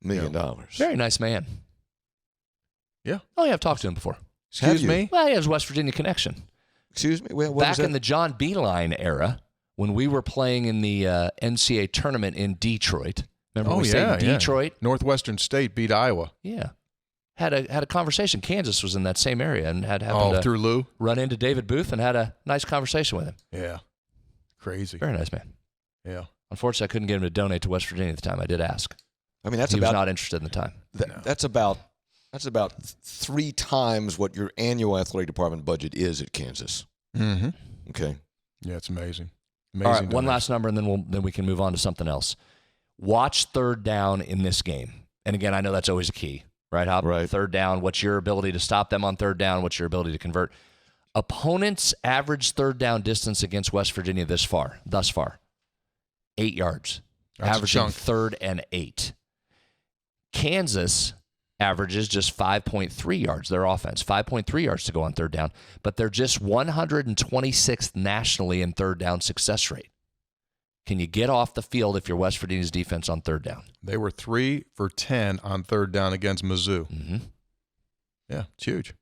million. Very nice man. Yeah. Oh, yeah, I've talked to him before. Excuse me? Well, he has West Virginia connection. Excuse me? What Back was that? in the John Beeline era, when we were playing in the NCAA tournament in Detroit. Remember we stayed in Detroit? Northwestern State beat Iowa. Yeah. Had a conversation. Kansas was in that same area and had happened to through Lou? run into David Booth and had a nice conversation with him. Yeah. Crazy. Very nice man. Yeah. Unfortunately, I couldn't get him to donate to West Virginia at the time. I did ask. I mean, He was not interested in the time. That's about 3 times what your annual athletic department budget is at Kansas. Mm-hmm. Okay. Yeah, it's amazing. All right, one last number, and then we can move on to something else. Watch third down in this game. And again, I know that's always a key, right, Hop? Right. Third down, what's your ability to stop them on third down? What's your ability to convert? Opponents' average third down distance against West Virginia thus far, 8 yards. That's averaging 3rd and 8. Kansas averages just 5.3 yards, their offense, 5.3 yards to go on third down, but they're just 126th nationally in third down success rate. Can you get off the field if you're West Virginia's defense on third down? They were 3 for 10 on third down against Mizzou. Mm-hmm. Yeah, it's huge.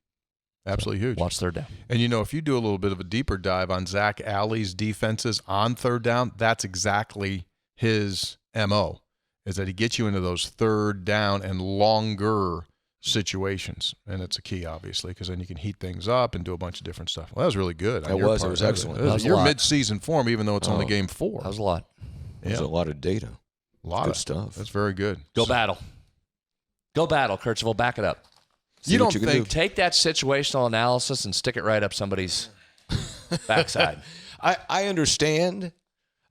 Absolutely huge. Watch third down. And, if you do a little bit of a deeper dive on Zach Alley's defenses on third down, that's exactly his MO, is that he gets you into those third down and longer situations. And it's a key, obviously, because then you can heat things up and do a bunch of different stuff. Well, that was really good. It was excellent. It was a your lot. mid-season form, even though it's only game 4. That was a lot. There's a lot of data. A lot Good of stuff. That's very good. Go battle. Go battle, Kirchville. Back it up. See You what don't can think do. Take that situational analysis and stick it right up somebody's backside. I understand.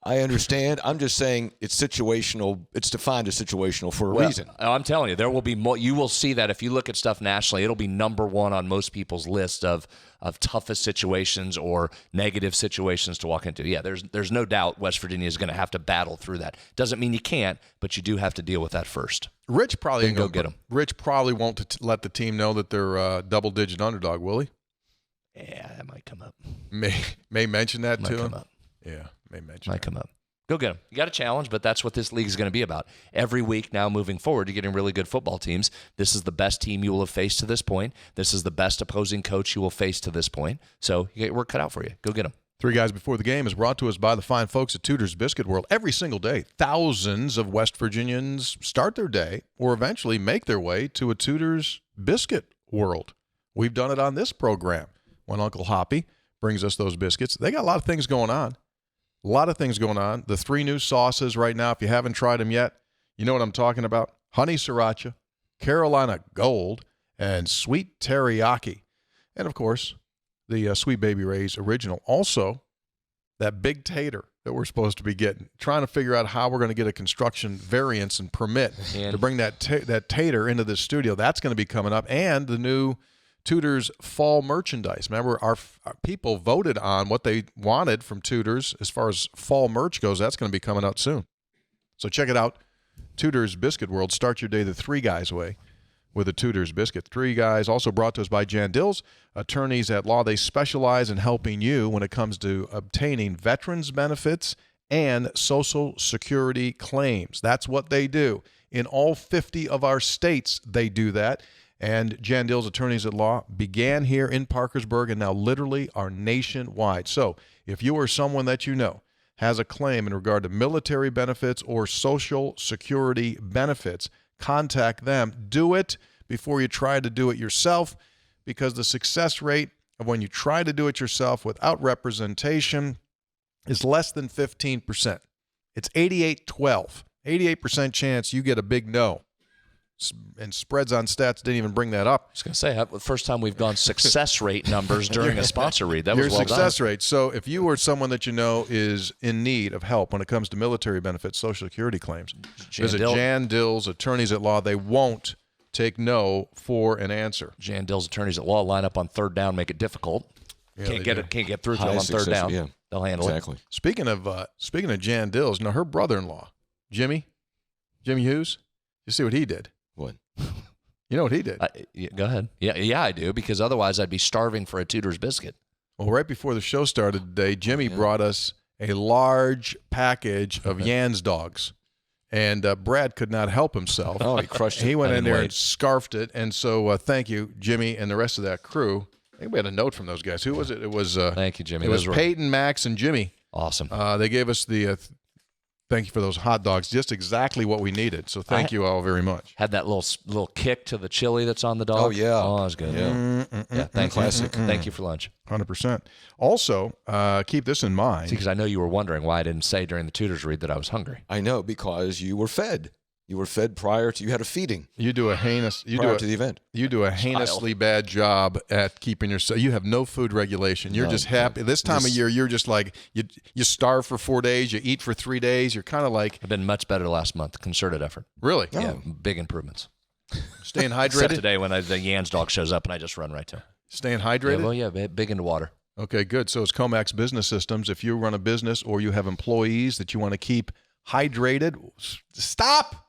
I'm just saying it's situational. It's defined as situational for a reason. I'm telling you, there will be more. You will see that if you look at stuff nationally, it'll be number 1 on most people's list of toughest situations or negative situations to walk into. Yeah, there's no doubt West Virginia is going to have to battle through that. Doesn't mean you can't, but you do have to deal with that first. Rich probably Then ain't go gonna get 'em. Rich probably won't let the team know that they're a double-digit underdog, will he? Yeah, that might come up. May mention that Might to come him. up. Yeah, may mention. Might come up. Go get them. You got a challenge, but that's what this league is going to be about. Every week now moving forward, you're getting really good football teams. This is the best team you will have faced to this point. This is the best opposing coach you will face to this point. So you get your work cut out for you. Go get them. 3 Guys Before the Game is brought to us by the fine folks at Tudor's Biscuit World. Every single day, thousands of West Virginians start their day or eventually make their way to a Tudor's Biscuit World. We've done it on this program when Uncle Hoppy brings us those biscuits. They got a lot of things going on. A lot of things going on. The 3 new sauces right now, if you haven't tried them yet, you know what I'm talking about. Honey Sriracha, Carolina Gold, and Sweet Teriyaki. And, of course, the Sweet Baby Ray's original. Also, that big tater that we're supposed to be getting. Trying to figure out how we're going to get a construction variance and permit to bring that tater into the studio. That's going to be coming up. And the new Tudor's fall merchandise. Remember, our people voted on what they wanted from Tudor's as far as fall merch goes. That's going to be coming out soon. So check it out. Tudor's Biscuit World. Start your day the 3 Guys way with a Tudor's Biscuit. 3 Guys also brought to us by Jan Dills, attorneys at law. They specialize in helping you when it comes to obtaining veterans benefits and Social Security claims. That's what they do. In all 50 of our states, they do that. And Jan Dills Attorneys at Law began here in Parkersburg and now literally are nationwide. So if you or someone that you know has a claim in regard to military benefits or Social Security benefits, contact them. Do it before you try to do it yourself, because the success rate of when you try to do it yourself without representation is less than 15%. It's 88-12. 88% chance you get a big no. And Spreads on Stats didn't even bring that up. I was going to say, the first time we've gone success rate numbers during a sponsor read. That was Your well success done. rate. So if you or someone that you know is in need of help when it comes to military benefits, Social Security claims, visit Jan Dills Attorneys at Law. They won't take no for an answer. Jan Dills Attorneys at Law line up on third down, make it difficult. Yeah, Can't get through to them High on third success, down. yeah. They'll handle Exactly. Speaking of Jan Dills, her brother-in-law, Jimmy Hughes, you see what he did? What? You know what he did? Go ahead. Yeah, I do, because otherwise I'd be starving for a Tudor's biscuit. Well, right before the show started today, Jimmy brought us a large package of Jan's dogs. And Brad could not help himself. Oh, he crushed it. He went I in didn't there wait. and scarfed it. And so thank you, Jimmy, and the rest of that crew. I think we had a note from those guys. Who was it? It was Thank you, Jimmy. It was Those were Peyton, Max, and Jimmy. awesome. They gave us the thank you for those hot dogs, just exactly what we needed. So thank you all very much. Had that little kick to the chili that's on the dog. Oh, yeah. Oh, that was good. Yeah, thank you. Thank you for lunch. 100%. Also, keep this in mind. Because I know you were wondering why I didn't say during the tutors read that I was hungry. I know, because you were fed. You were fed prior to, you had a feeding You do a heinous. prior to the event. You do a heinously bad job at keeping yourself. You have no food regulation. You're just happy. This time of year, you're just like you starve for 4 days. You eat for 3 days. You're kind of like I've been much better last month. Concerted effort. really Yeah, big improvements. staying Except hydrated. today when the Yans dog shows up and I just run right to him. Staying Yeah, hydrated. well, yeah, big into water. Okay, good. So it's Comax Business Systems. If you run a business or you have employees that you want to keep hydrated, stop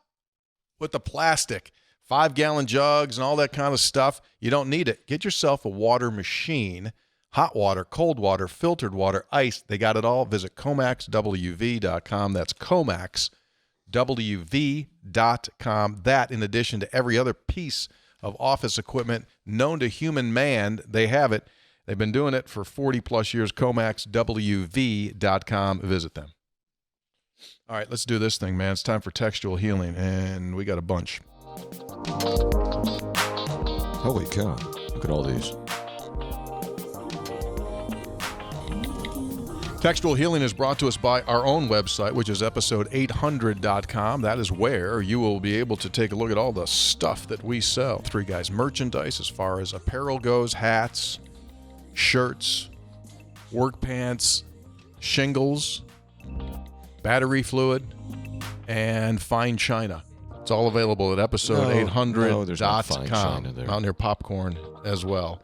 with the plastic. 5-gallon jugs and all that kind of stuff. You don't need it. Get yourself a water machine. Hot water, cold water, filtered water, ice. They got it all. Visit ComaxWV.com. That's ComaxWV.com. That, in addition to every other piece of office equipment known to human man, they have it. They've been doing it for 40-plus years. ComaxWV.com. Visit them. All right, let's do this thing, man. It's time for Textual Healing, and we got a bunch. Holy cow. Look at all these. Textual Healing is brought to us by our own website, which is episode800.com. That is where you will be able to take a look at all the stuff that we sell. Three Guys merchandise as far as apparel goes, hats, shirts, work pants, shingles, battery fluid, and fine china. It's all available at episode800.com. No, there's no fine china there. Mountain Dew popcorn as well.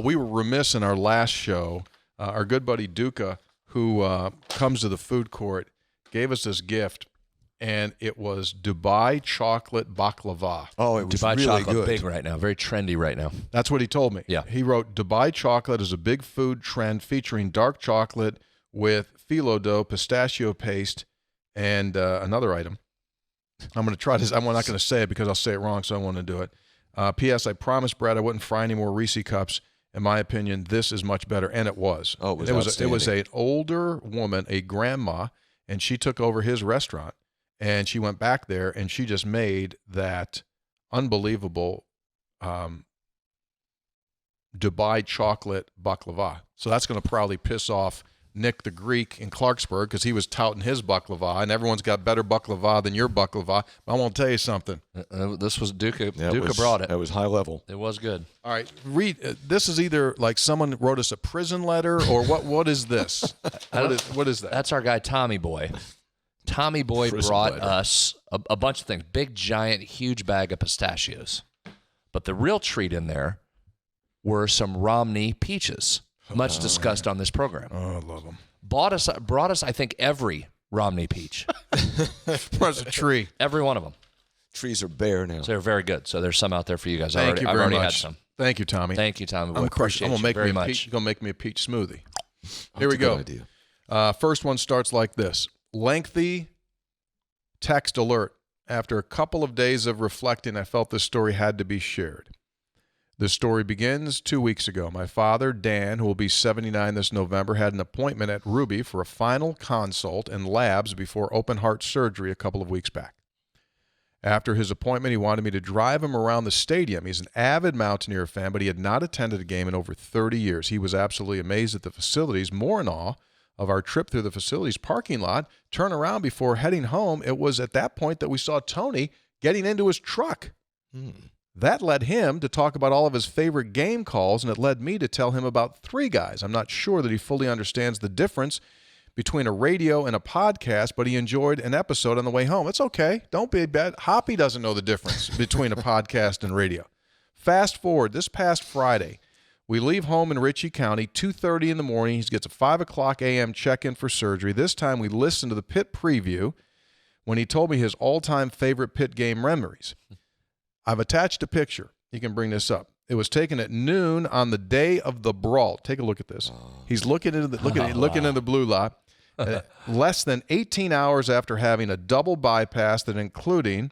We were remiss in our last show. Our good buddy Duca, who comes to the food court, gave us this gift, and it was Dubai chocolate baklava. Oh, it was Dubai really chocolate, good. big right now. Very trendy right now. That's what he told me. Yeah. He wrote, Dubai chocolate is a big food trend featuring dark chocolate with phyllo dough, pistachio paste, and another item. I'm going to try this. I'm not going to say it because I'll say it wrong, so I want to do it. P.S. I promised Brad I wouldn't fry any more Reese cups. In my opinion, this is much better, and it was. Oh, it was It was outstanding. an older woman, a grandma, and she took over his restaurant, and she went back there, and she just made that unbelievable Dubai chocolate baklava. So that's going to probably piss off Nick the Greek in Clarksburg because he was touting his baklava, and everyone's got better baklava than your baklava. I want to tell you something. This was Duca. That Duca was- brought it. That was high level. It was good. All right, read. This is either like someone wrote us a prison letter, or what? What is this? What is that? That's our guy, Tommy Boy. Tommy Boy Prison brought letter. us a bunch of things. Big, giant, huge bag of pistachios. But the real treat in there were some Romney peaches, much discussed on this program. Oh, I love them. Brought us, I think, every Romney peach. Where's a tree? Every one of them. Trees are bare now. So they're very good. So there's some out there for you guys. Thank you I've very already much. had some. Thank you, Tommy. Thank you, Tommy Boy. I'm Appreciate gonna you make very me a much. peach. You're gonna make me a peach smoothie. That's Here we a good go. idea. First one starts like this: lengthy text alert. After a couple of days of reflecting, I felt this story had to be shared. The story begins 2 weeks ago. My father, Dan, who will be 79 this November, had an appointment at Ruby for a final consult and labs before open heart surgery a couple of weeks back. After his appointment, he wanted me to drive him around the stadium. He's an avid Mountaineer fan, but he had not attended a game in over 30 years. He was absolutely amazed at the facilities, more in awe of our trip through the facilities parking lot. Turn around before heading home. It was at that point that we saw Tony getting into his truck. That led him to talk about all of his favorite game calls, and it led me to tell him about Three Guys. I'm not sure that he fully understands the difference between a radio and a podcast, but he enjoyed an episode on the way home. It's okay. Don't be bad. Hoppy doesn't know the difference between a podcast and radio. Fast forward, this past Friday, we leave home in Ritchie County, 2:30 in the morning. He gets a 5 o'clock a.m. check-in for surgery. This time we listened to the Pitt preview when he told me his all-time favorite Pitt game memories. I've attached a picture. You can bring this up. It was taken at noon on the day of the brawl. Take a look at this. He's looking into the blue lot. less than 18 hours after having a double bypass that included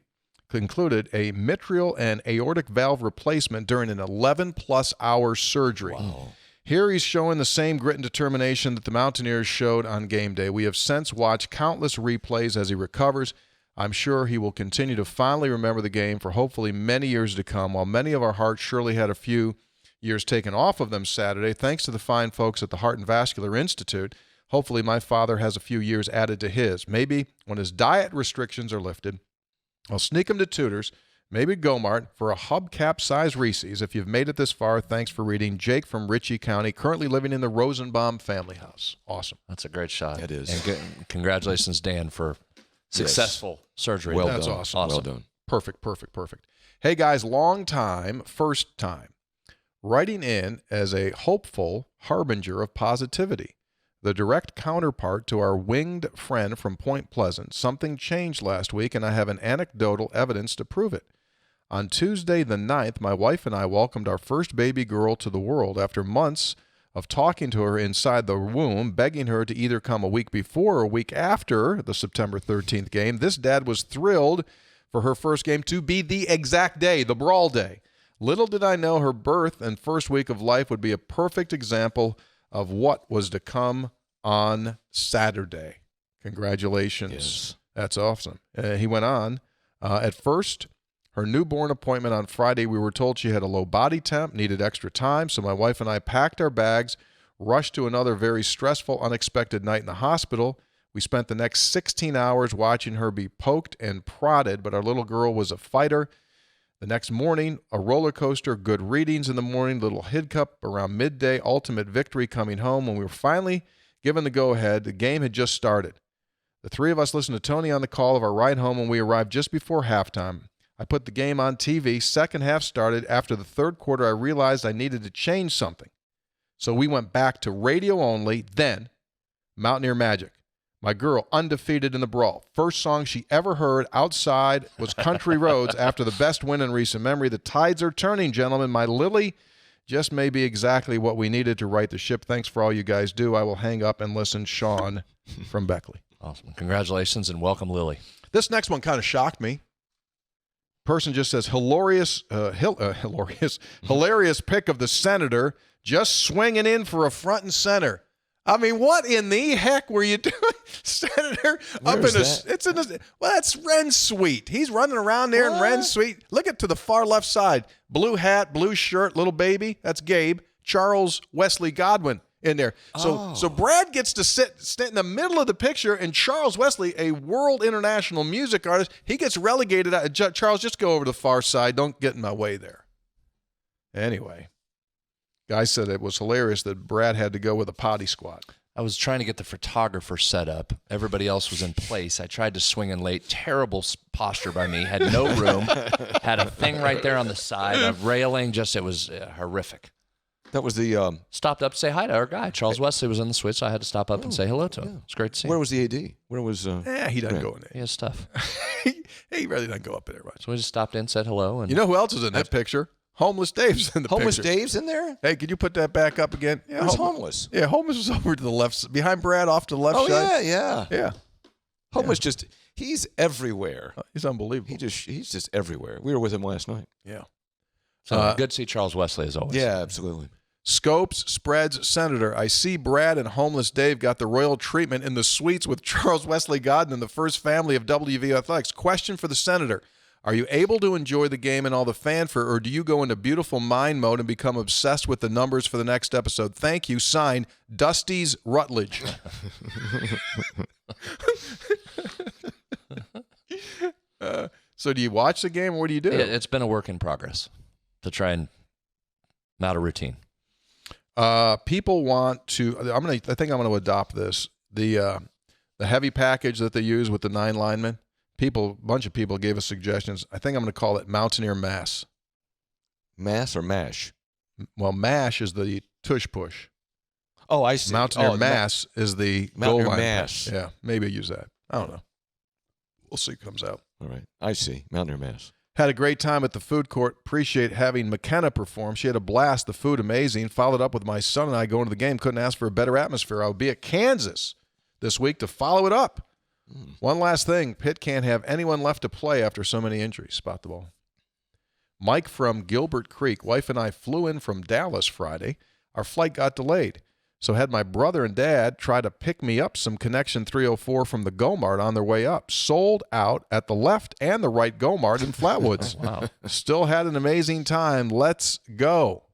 a mitral and aortic valve replacement during an 11-plus hour surgery. Wow. Here he's showing the same grit and determination that the Mountaineers showed on game day. We have since watched countless replays as he recovers. I'm sure he will continue to fondly remember the game for hopefully many years to come. While many of our hearts surely had a few years taken off of them Saturday, thanks to the fine folks at the Heart and Vascular Institute, hopefully my father has a few years added to his. Maybe when his diet restrictions are lifted, I'll sneak him to Tudor's, maybe Gomart, for a hubcap-size Reese's. If you've made it this far, thanks for reading. Jake from Ritchie County, currently living in the Rosenbaum family house. Awesome. That's a great shot. That is. And congratulations, Dan, for successful surgery. Well That's done. awesome. Well done. Perfect. Hey, guys, long time, first time. Writing in as a hopeful harbinger of positivity. The direct counterpart to our winged friend from Point Pleasant. Something changed last week, and I have an anecdotal evidence to prove it. On Tuesday the 9th, my wife and I welcomed our first baby girl to the world after months of talking to her inside the womb, begging her to either come a week before or a week after the September 13th game. This dad was thrilled for her first game to be the exact day, the brawl day. Little did I know her birth and first week of life would be a perfect example of what was to come on Saturday. Congratulations. Yes. That's awesome. He went on. At first, her newborn appointment on Friday, we were told she had a low body temp, needed extra time, so my wife and I packed our bags, rushed to another very stressful, unexpected night in the hospital. We spent the next 16 hours watching her be poked and prodded, but our little girl was a fighter. The next morning, a roller coaster, good readings in the morning, little hiccup around midday, ultimate victory coming home. When we were finally given the go-ahead, the game had just started. The three of us listened to Tony on the call of our ride home when we arrived just before halftime. I put the game on TV. Second half started. After the third quarter, I realized I needed to change something. So we went back to radio only, then Mountaineer Magic. My girl, undefeated in the brawl. First song she ever heard outside was Country Roads after the best win in recent memory. The tides are turning, gentlemen. My Lily just may be exactly what we needed to right the ship. Thanks for all you guys do. I will hang up and listen. Sean from Beckley. Awesome. Congratulations and welcome, Lily. This next one kind of shocked me. Person just says, hilarious pick of the Senator, just swinging in for a front and center. I mean, what in the heck were you doing, Senator? That's Ren's suite. He's running around there in Ren's suite. Look at to the far left side. Blue hat, blue shirt, little baby. That's Gabe. Charles Wesley Godwin in there. So Brad gets to sit in the middle of the picture, and Charles Wesley, a world international music artist, he gets relegated out. Charles, just go over to the far side. Don't get in my way there. Anyway. Guy said it was hilarious that Brad had to go with a potty squat. I was trying to get the photographer set up. Everybody else was in place. I tried to swing in late. Terrible posture by me. Had no room. Had a thing right there on the side, a railing. It was horrific. That was the stopped up to say hi to our guy. Charles Wesley was in the suite, so I had to stop up and say hello to him. It's great to see him. Where was the AD? Where was he doesn't go in there. He has stuff. He really doesn't go up there much. So we just stopped in, said hello. And you know who else is in that picture? Homeless Dave's in the Homeless picture. Dave's in there? Hey, could you put that back up again? Yeah, Where's Homeless? Yeah, Homeless was over to the left, behind Brad, off to the left side. Yeah. Homeless he's everywhere. He's unbelievable. He's just everywhere. We were with him last night. Yeah. So good to see Charles Wesley as always. Yeah, absolutely. Scopes, spreads, Senator. I see Brad and Homeless Dave got the royal treatment in the suites with Charles Wesley Godwin, the first family of WVU Athletics. Question for the Senator. Are you able to enjoy the game and all the fanfare, or do you go into beautiful mind mode and become obsessed with the numbers for the next episode? Thank you. Signed, Dusty's Rutledge. So do you watch the game, or what do you do? It's been a work in progress to try and not a routine. People want to. I think I'm going to adopt this. The heavy package that they use with the 9 linemen. A bunch of people gave us suggestions. I think I'm going to call it Mountaineer Mass. Mass or mash? Well, mash is the tush push. Oh, I see. Mountaineer Mass is the goal line Mass. pass. Yeah, maybe I'll use that. I don't know. We'll see what comes out. All right. I see. Mountaineer Mass. Had a great time at the food court. Appreciate having McKenna perform. She had a blast. The food amazing. Followed up with my son and I going to the game. Couldn't ask for a better atmosphere. I'll be at Kansas this week to follow it up. One last thing. Pitt can't have anyone left to play after so many injuries. Spot the ball. Mike from Gilbert Creek. Wife and I flew in from Dallas Friday. Our flight got delayed. So had my brother and dad try to pick me up some Connection 304 from the Go-Mart on their way up. Sold out at the left and the right Go-Mart in Flatwoods. Wow. Still had an amazing time. Let's go.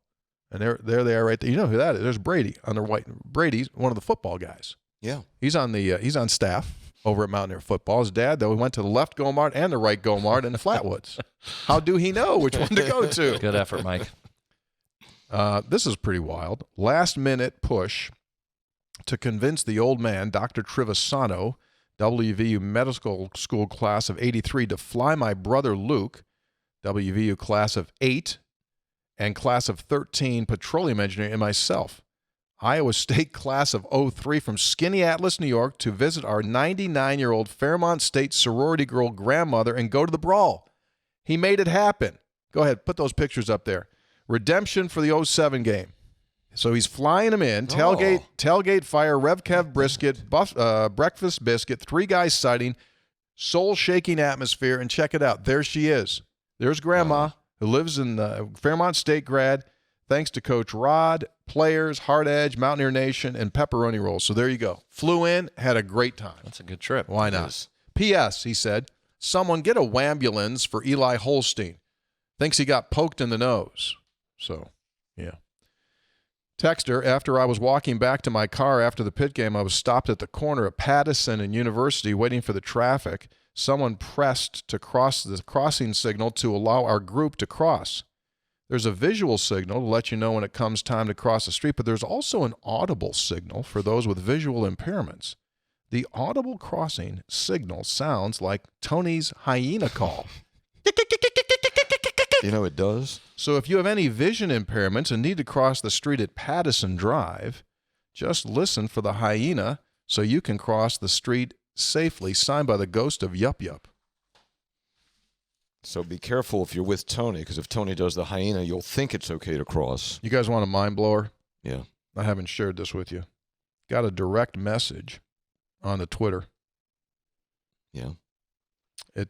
And there they are right there. You know who that is. There's Brady on the white. Brady's one of the football guys. Yeah. He's on staff over at Mountaineer Football. His dad, though, he went to the left Go-Mart and the right Go-Mart in the Flatwoods. How do he know which one to go to? Good effort, Mike. This is pretty wild. Last-minute push to convince the old man, Dr. Trivisano, WVU Medical School class of 83, to fly my brother Luke, WVU class of 8, and class of 13 petroleum engineer, and myself, Iowa State class of 03 from Skaneateles, New York, to visit our 99-year-old Fairmont State sorority girl grandmother and go to the brawl. He made it happen. Go ahead, put those pictures up there. Redemption for the 07 game. So he's flying him in, tailgate fire, Rev Kev brisket, breakfast biscuit, 3 guys sighting, soul-shaking atmosphere, and check it out. There she is. There's Grandma, who lives in Fairmont State grad, thanks to Coach Rod, players, Hard Edge, Mountaineer Nation, and pepperoni rolls. So there you go. Flew in, had a great time. That's a good trip. Why not? P.S., he said, someone get a wambulance for Eli Holstein. Thinks he got poked in the nose. So, yeah. Texter, after I was walking back to my car after the Pitt game, I was stopped at the corner of Pattison and University waiting for the traffic. Someone pressed to cross the crossing signal to allow our group to cross. There's a visual signal to let you know when it comes time to cross the street, but there's also an audible signal for those with visual impairments. The audible crossing signal sounds like Tony's hyena call. You know it does. So if you have any vision impairments and need to cross the street at Pattison Drive, just listen for the hyena so you can cross the street safely. Signed by the ghost of Yup Yup. So be careful if you're with Tony, because if Tony does the hyena, you'll think it's okay to cross. You guys want a mind blower? Yeah. I haven't shared this with you. Got a direct message on the Twitter. Yeah. It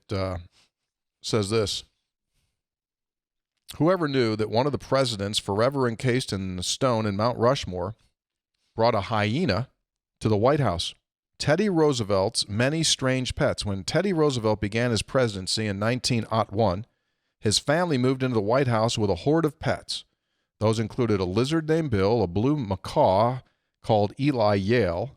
says this. Whoever knew that one of the presidents forever encased in stone in Mount Rushmore brought a hyena to the White House? Teddy Roosevelt's many strange pets. When Teddy Roosevelt began his presidency in 1901, his family moved into the White House with a horde of pets. Those included a lizard named Bill, a blue macaw called Eli Yale,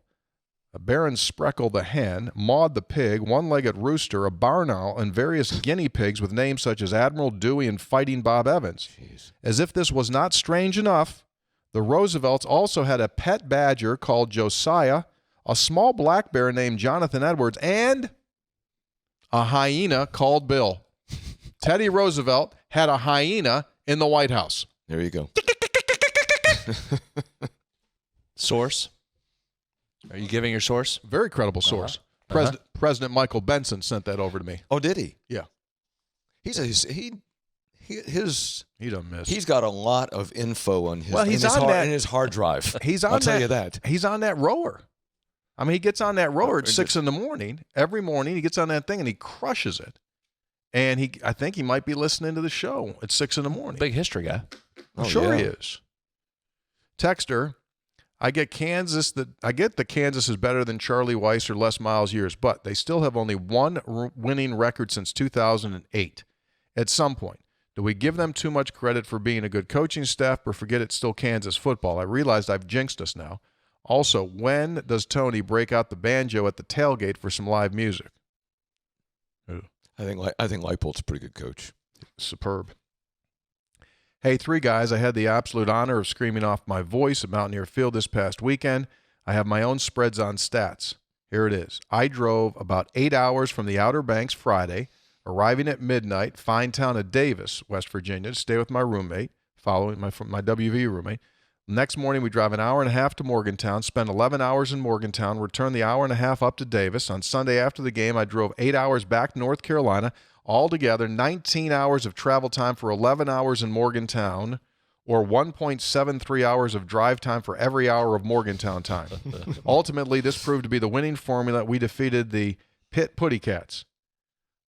a Baron Spreckle the hen, Maud the pig, one-legged rooster, a barn owl, and various guinea pigs with names such as Admiral Dewey and Fighting Bob Evans. Jeez. As if this was not strange enough, the Roosevelts also had a pet badger called Josiah, a small black bear named Jonathan Edwards, and a hyena called Bill. Teddy Roosevelt had a hyena in the White House. There you go. Source? Are you giving your source? Very credible source. President Michael Benson sent that over to me. Oh, did he? Yeah. He don't miss. He's got a lot of info on his, Well, he's on that- in his hard drive. He's on I'll tell you that. He's on that rower. I mean, he gets on that rower at 6 in the morning. Every morning he gets on that thing and he crushes it. And I think he might be listening to the show at 6 in the morning. Big history guy. I'm sure he is. Texter, I get that Kansas is better than Charlie Weiss or Les Miles years, but they still have only one winning record since 2008. At some point, do we give them too much credit for being a good coaching staff or forget it's still Kansas football? I realized I've jinxed us now. Also, when does Tony break out the banjo at the tailgate for some live music? I think Leipold's a pretty good coach. Superb. Hey, 3 guys, I had the absolute honor of screaming off my voice at Mountaineer Field this past weekend. I have my own spreads on stats. Here it is. I drove about 8 hours from the Outer Banks Friday, arriving at midnight, fine town of Davis, West Virginia, to stay with my roommate, following my WVU roommate. Next morning, we drive an hour and a half to Morgantown, spend 11 hours in Morgantown, return the hour and a half up to Davis. On Sunday after the game, I drove 8 hours back to North Carolina. Altogether, 19 hours of travel time for 11 hours in Morgantown, or 1.73 hours of drive time for every hour of Morgantown time. Ultimately, this proved to be the winning formula. We defeated the Pitt Putty Cats.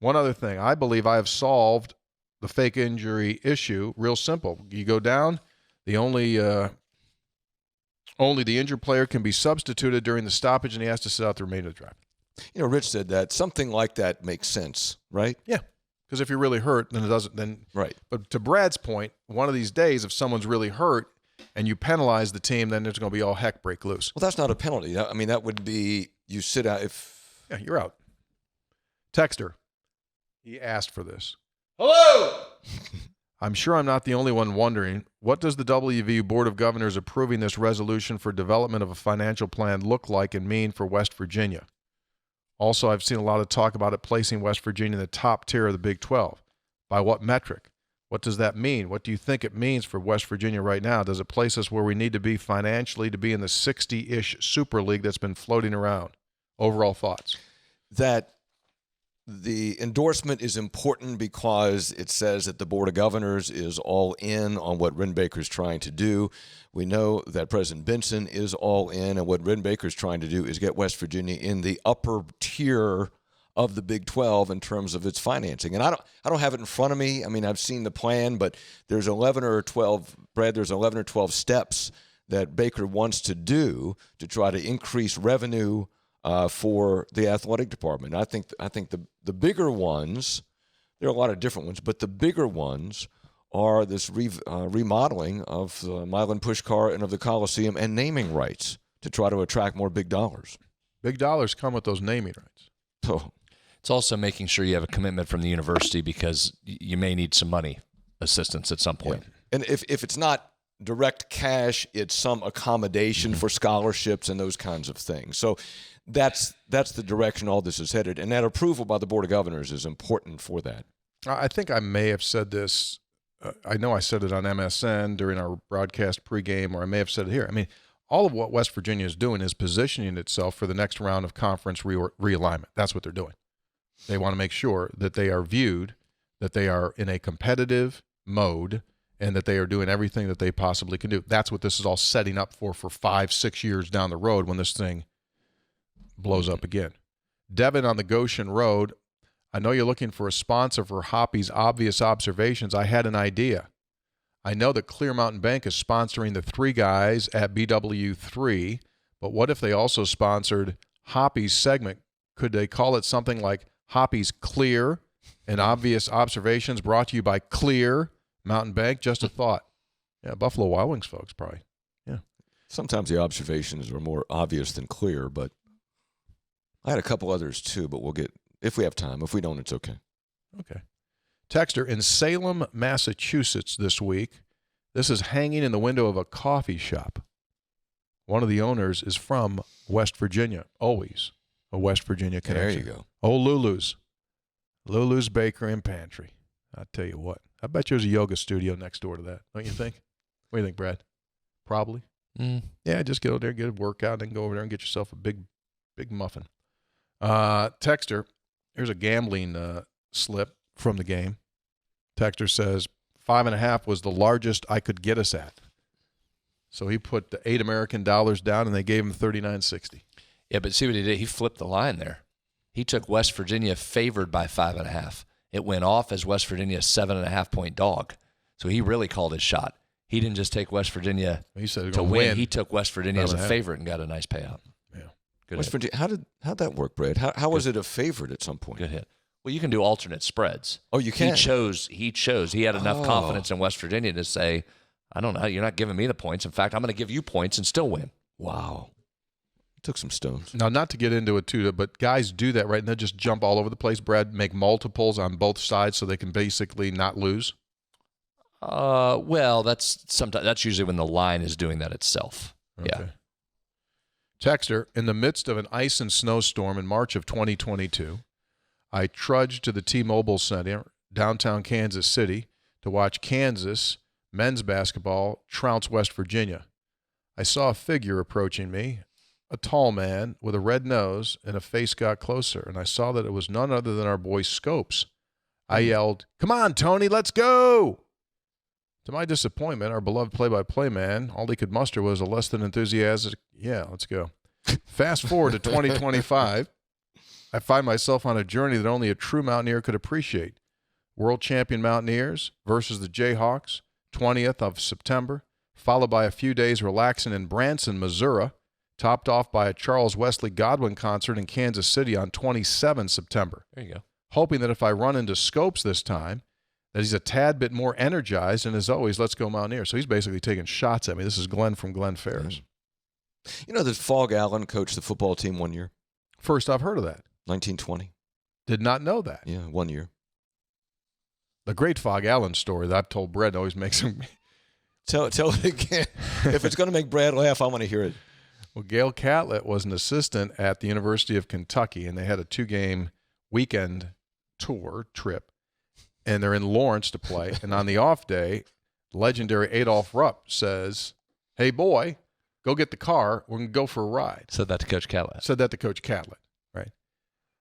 One other thing, I believe I have solved the fake injury issue real simple. You go down, only the injured player can be substituted during the stoppage, and he has to sit out the remainder of the drive. You know, Rich said that something like that makes sense, right? Yeah, because if you're really hurt, then it doesn't. Then right. But to Brad's point, one of these days, if someone's really hurt and you penalize the team, then there's going to be all heck break loose. Well, that's not a penalty. I mean, that would be you sit out if. Yeah, you're out. Texter, he asked for this. Hello. I'm sure I'm not the only one wondering, what does the WVU Board of Governors approving this resolution for development of a financial plan look like and mean for West Virginia? Also, I've seen a lot of talk about it placing West Virginia in the top tier of the Big 12. By what metric? What does that mean? What do you think it means for West Virginia right now? Does it place us where we need to be financially to be in the 60-ish Super League that's been floating around? Overall thoughts? That the endorsement is important because it says that the Board of Governors is all in on what Ren Baker is trying to do. We know that President Benson is all in, and what Ren Baker is trying to do is get West Virginia in the upper tier of the Big 12 in terms of its financing. And I don't have it in front of me. I mean, I've seen the plan, but there's 11 or 12, Brad, there's 11 or 12 steps that Baker wants to do to try to increase revenue for the athletic department. I think the bigger ones, there are a lot of different ones, but the bigger ones are this remodeling of the Milan Pushkar and of the Coliseum and naming rights to try to attract more big dollars. Big dollars come with those naming rights. So it's also making sure you have a commitment from the university because you may need some money assistance at some point. Yeah. And if it's not direct cash, it's some accommodation for scholarships and those kinds of things. So that's the direction all this is headed. And that approval by the Board of Governors is important for that. I think I may have said this. I know I said it on MSN during our broadcast pregame, or I may have said it here. I mean, all of what West Virginia is doing is positioning itself for the next round of conference realignment. That's what they're doing. They want to make sure that they are viewed, that they are in a competitive mode, and that they are doing everything that they possibly can do. That's what this is all setting up for 5-6 years down the road when this thing blows up again. Devin on the Goshen Road, I know you're looking for a sponsor for Hoppy's obvious observations. I had an idea. I know that Clear Mountain Bank is sponsoring the three guys at BW3, but what if they also sponsored Hoppy's segment? Could they call it something like Hoppy's Clear and Obvious Observations brought to you by Clear Mountain Bank? Just a thought. Yeah, Buffalo Wild Wings folks probably. Yeah. Sometimes the observations are more obvious than clear, but I had a couple others too, but we'll get, if we have time. If we don't, it's okay. Okay. Texter, in Salem, Massachusetts this week, this is hanging in the window of a coffee shop. One of the owners is from West Virginia, always a West Virginia connection. There you go. Oh, Lulu's Bakery and Pantry. I'll tell you what. I bet you there's a yoga studio next door to that, don't you think? What do you think, Brad? Probably. Yeah, just get over there, get a workout, and go over there and get yourself a big muffin. Texter, here's a gambling slip from the game. Texter says 5.5 was the largest I could get us at. So he put the $8 American down, and they gave him $39.60. Yeah, but see what he did? He flipped the line there. He took West Virginia favored by 5.5. It went off as West Virginia's 7.5-point dog. So he really called his shot. He didn't just take West Virginia to win. He took West Virginia as a favorite and got a nice payout. Yeah. Good West hit. Virginia, how'd that work, Brad? How was it a favorite at some point? Good hit. Well, you can do alternate spreads. Oh, you can? He chose. He had enough confidence in West Virginia to say, I don't know, you're not giving me the points. In fact, I'm going to give you points and still win. Wow. Took some stones. Now, not to get into it too, but guys do that, right? And they just jump all over the place. Brad, make multiples on both sides so they can basically not lose. Well, that's usually when the line is doing that itself. Okay. Yeah. Texter, in the midst of an ice and snowstorm in March of 2022, I trudged to the T-Mobile Center, downtown Kansas City, to watch Kansas men's basketball trounce West Virginia. I saw a figure approaching me, a tall man with a red nose, and a face got closer, and I saw that it was none other than our boy Scopes. I yelled, "Come on, Tony, let's go!" To my disappointment, our beloved play-by-play man, all he could muster was a less than enthusiastic, yeah, let's go. Fast forward to 2025, I find myself on a journey that only a true Mountaineer could appreciate. World champion Mountaineers versus the Jayhawks, 20th of September, followed by a few days relaxing in Branson, Missouri, topped off by a Charles Wesley Godwin concert in Kansas City on 27 September. There you go. Hoping that if I run into Scopes this time, that he's a tad bit more energized, and as always, let's go Mountaineers. So he's basically taking shots at me. This is Glenn from Glen Ferris. You know that Fog Allen coached the football team 1 year? First I've heard of that. 1920. Did not know that. Yeah, 1 year. The great Fog Allen story that I've told Brad always makes him. Tell it again. If it's going to make Brad laugh, I want to hear it. Well, Gail Catlett was an assistant at the University of Kentucky, and they had a 2-game weekend trip, and they're in Lawrence to play. And on the off day, legendary Adolph Rupp says, "Hey, boy, go get the car. We're going to go for a ride." Said that to Coach Catlett. Said that to Coach Catlett, right?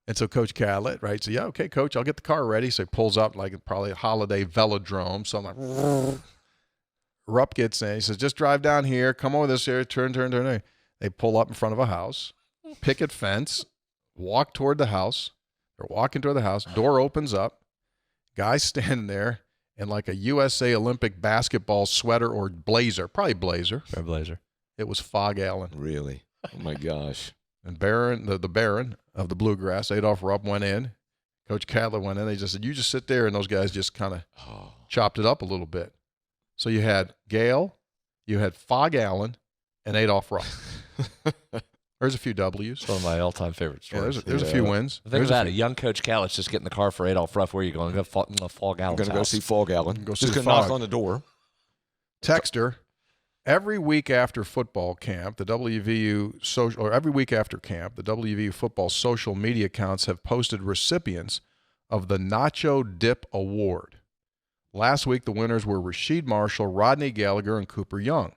And so Coach Catlett, right, so, yeah, okay, Coach, I'll get the car ready. So he pulls up like probably a holiday velodrome. So I'm like, Rupp gets in. He says, just drive down here. Come over this area. Turn. They pull up in front of a house, picket fence, walk toward the house. They're walking toward the house. Door opens up. Guy's standing there in like a USA Olympic basketball sweater or blazer, probably blazer. Or blazer. It was Fog Allen. Really? Oh, my gosh. And Baron, the Baron of the Bluegrass, Adolph Rupp, went in. Coach Catlett went in. They just said, you just sit there. And those guys just kind of chopped it up a little bit. So you had Gale, you had Fog Allen, and Adolph Rupp. There's a few W's. It's one of my all-time favorite Yeah, stories. there's a few wins. Think about it. Young Coach Callett's just getting the car for Adolph Rupp. Where are you going? Go Fog Allen's I'm going to go house. see Fog Allen. Go see Just the going to knock Fog. on the door. Texter, every week after football camp, the WVU social, or every week after camp, the WVU football social media accounts have posted recipients of the Nacho Dip Award. Last week, the winners were Rasheed Marshall, Rodney Gallagher, and Cooper Young.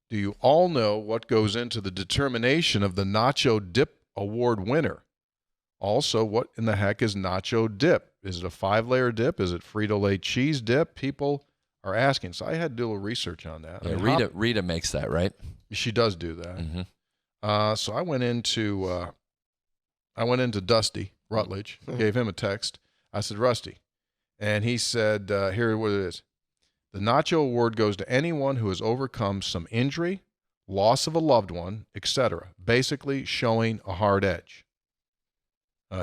Do you all know what goes into the determination of the Nacho Dip Award winner? Also, what in the heck is Nacho Dip? Is it a 5-layer dip? Is it Frito-Lay cheese dip? People are asking. So I had to do a little research on that. Yeah, I mean, Rita makes that, right? She does do that. Mm-hmm. So I went into Dusty Rutledge, gave him a text. I said, Rusty. And he said, here what it is. The Nacho Award goes to anyone who has overcome some injury, loss of a loved one, etc., basically showing a hard edge.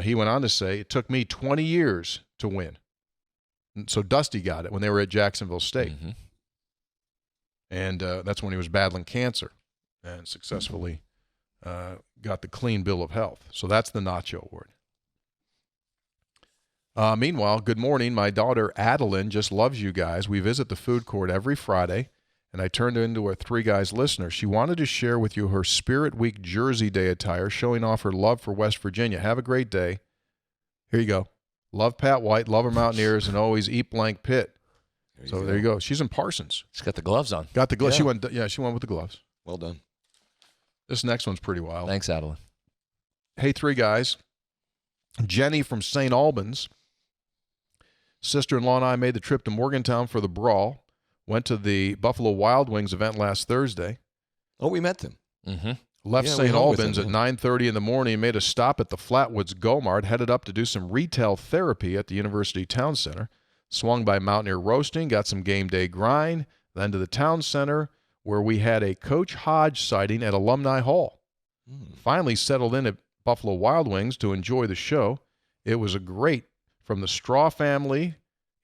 He went on to say, it took me 20 years to win. So Dusty got it when they were at Jacksonville State. Mm-hmm. And that's when he was battling cancer and successfully got the clean bill of health. So that's the Nacho Award. Meanwhile, good morning. My daughter, Adeline, just loves you guys. We visit the food court every Friday, and I turned her into a Three Guys listener. She wanted to share with you her Spirit Week Jersey Day attire, showing off her love for West Virginia. Have a great day. Here you go. Love Pat White, love her Mountaineers, and always eat blank pit. There you go. She's in Parsons. She's got the gloves on. Got the gloves. Yeah. She went with the gloves. Well done. This next one's pretty wild. Thanks, Adeline. Hey, Three Guys. Jenny from St. Albans. Sister-in-law and I made the trip to Morgantown for the Brawl. Went to the Buffalo Wild Wings event last Thursday. Oh, we met them. Mm-hmm. Left Yeah, we St. hung with Albans them, at 9:30 in the morning, made a stop at the Flatwoods Go-Mart, headed up to do some retail therapy at the University Town Center, swung by Mountaineer Roasting, got some game day grind, then to the Town Center where we had a Coach Hodge sighting at Alumni Hall. Finally settled in at Buffalo Wild Wings to enjoy the show. It was a great, from the Straw family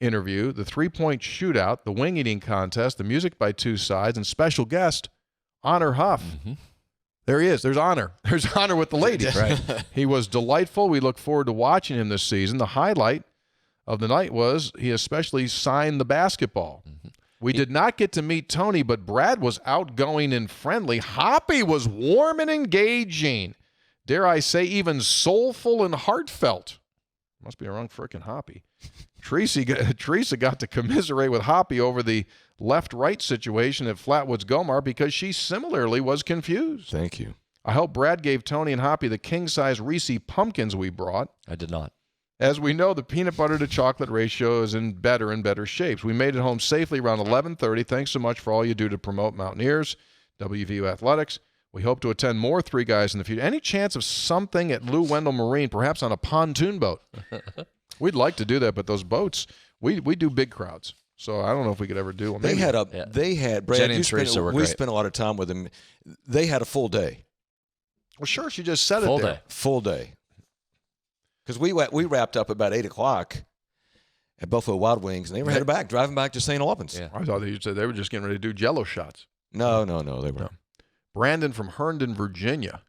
interview, the three-point shootout, the wing eating contest, the music by two sides, and special guest, Honor Huff. Mm-hmm. There he is. There's Honor. There's Honor with the ladies. Right. He was delightful. We look forward to watching him this season. The highlight of the night was he especially signed the basketball. Mm-hmm. We did not get to meet Tony, but Brad was outgoing and friendly. Hoppy was warm and engaging. Dare I say, even soulful and heartfelt. Must be a wrong frickin' Hoppy. Teresa got to commiserate with Hoppy over the left-right situation at Flatwoods Gomar because she similarly was confused. Thank you. I hope Brad gave Tony and Hoppy the king-size Reese pumpkins we brought. I did not. As we know, the peanut butter to chocolate ratio is in better and better shapes. We made it home safely around 11:30. Thanks so much for all you do to promote Mountaineers, WVU Athletics. We hope to attend more Three Guys in the future. Any chance of something at Lou Wendell Marine, perhaps on a pontoon boat? We'd like to do that, but those boats, we do big crowds. So I don't know if we could ever do one. They had Brad. Jenny and Teresa were we great. spent a lot of time with them. They had a full day. Well, sure, she just said Full it there. day. Full day. Because we wrapped up about 8 o'clock at Buffalo Wild Wings, and they were headed back, driving back to St. Albans. Yeah. I thought you said they were just getting ready to do Jello shots. No, they were. No. Brandon from Herndon, Virginia.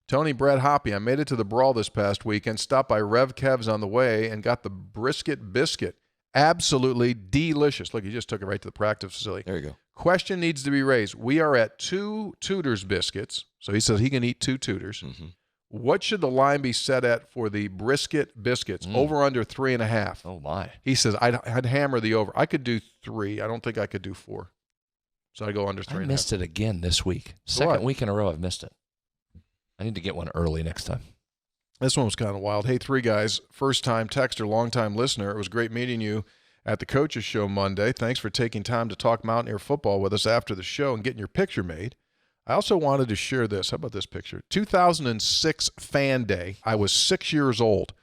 Tony, Brad, Hoppy, I made it to the Brawl this past weekend, stopped by Rev Kev's on the way, and got the brisket biscuit. Absolutely delicious. Look, he just took it right to the practice facility. There you go. Question needs to be raised. We are at 2 Tudor's biscuits, so he says he can eat 2 Tudors. Mm-hmm. What should the line be set at for the brisket biscuits? Over under 3.5. Oh, my. He says I'd hammer the over. I could do 3. I don't think I could do 4. So I go under 3.5. I missed it again this week. Second week in a row I've missed it. I need to get one early next time. This one was kind of wild. Hey, Three Guys, first-time texter, long-time listener. It was great meeting you at the Coaches Show Monday. Thanks for taking time to talk Mountaineer football with us after the show and getting your picture made. I also wanted to share this. How about this picture? 2006 Fan Day. I was 6 years old.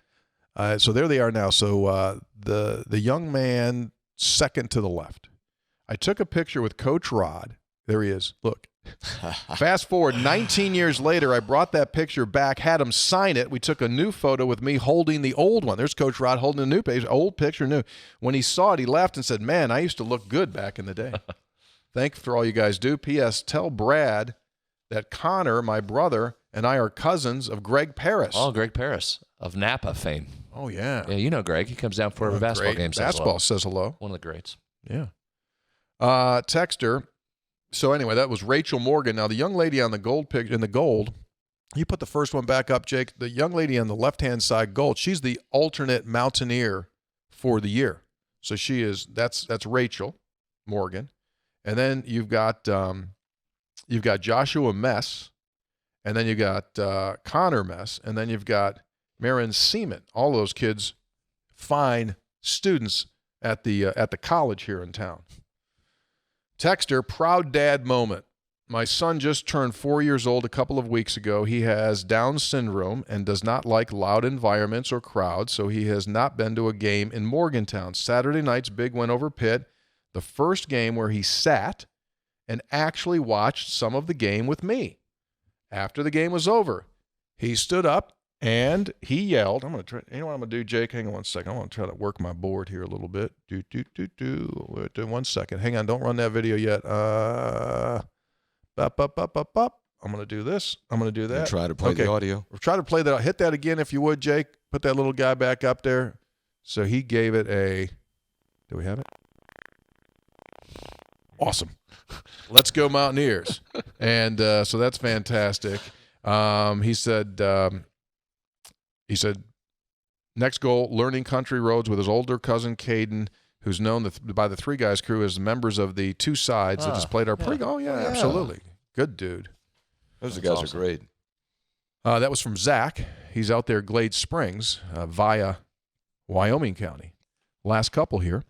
So there they are now. So the young man second to the left. I took a picture with Coach Rod. There he is. Look. Fast forward 19 years later, I brought that picture back, had him sign it. We took a new photo with me holding the old one. There's Coach Rod holding a new page, old picture, new. When he saw it, he laughed and said, man, I used to look good back in the day. Thank you for all you guys do. P.S. Tell Brad that Connor, my brother, and I are cousins of Greg Paris. Oh, Greg Paris of Napa fame. Oh, yeah. Yeah, you know Greg. He comes down for every basketball game. Basketball says hello. One of the greats. Yeah. Texter. So anyway, that was Rachel Morgan. Now, the young lady on the gold picture, in the gold, you put the first one back up, Jake. The young lady on the left-hand side, gold, she's the alternate Mountaineer for the year. So she is, that's Rachel Morgan. And then you've got Joshua Mess, and then you've got Connor Mess, and then you've got Marin Seaman. All those kids, fine students at the college here in town. Texter, proud dad moment. My son just turned 4 years old a couple of weeks ago. He has Down syndrome and does not like loud environments or crowds, so he has not been to a game in Morgantown. Saturday night's big win over Pitt, the first game where he sat and actually watched some of the game with me. After the game was over, he stood up and he yelled, I'm going to try, you know what I'm going to do, Jake? Hang on one second. I want to try to work my board here a little bit. Do. 1 second. Hang on. Don't run that video yet. I'm going to do this. I'm going to do that. Try to play the audio. Try to play that. Hit that again if you would, Jake. Put that little guy back up there. So he gave it a, do we have it? Awesome. Let's go Mountaineers. And so that's fantastic. He said, next goal, learning country roads with his older cousin, Caden, who's known by the Three Guys crew as members of the two sides that has played our pre. Oh, yeah, absolutely. Good dude. Those guys are great. That was from Zach. He's out there Glade Springs via Wyoming County. Last couple here.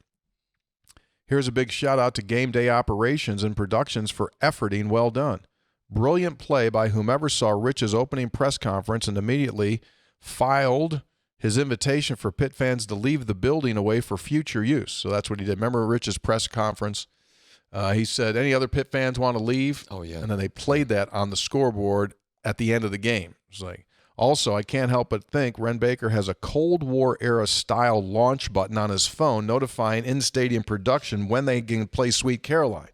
Here's a big shout-out to Game Day Operations and Productions for efforting well done. Brilliant play by whomever saw Rich's opening press conference and immediately filed his invitation for Pitt fans to leave the building away for future use. So that's what he did. Remember Rich's press conference? He said, any other Pitt fans want to leave? Oh, yeah. And then they played that on the scoreboard at the end of the game. It's like, also, I can't help but think Ren Baker has a Cold War-era style launch button on his phone notifying in-stadium production when they can play Sweet Caroline.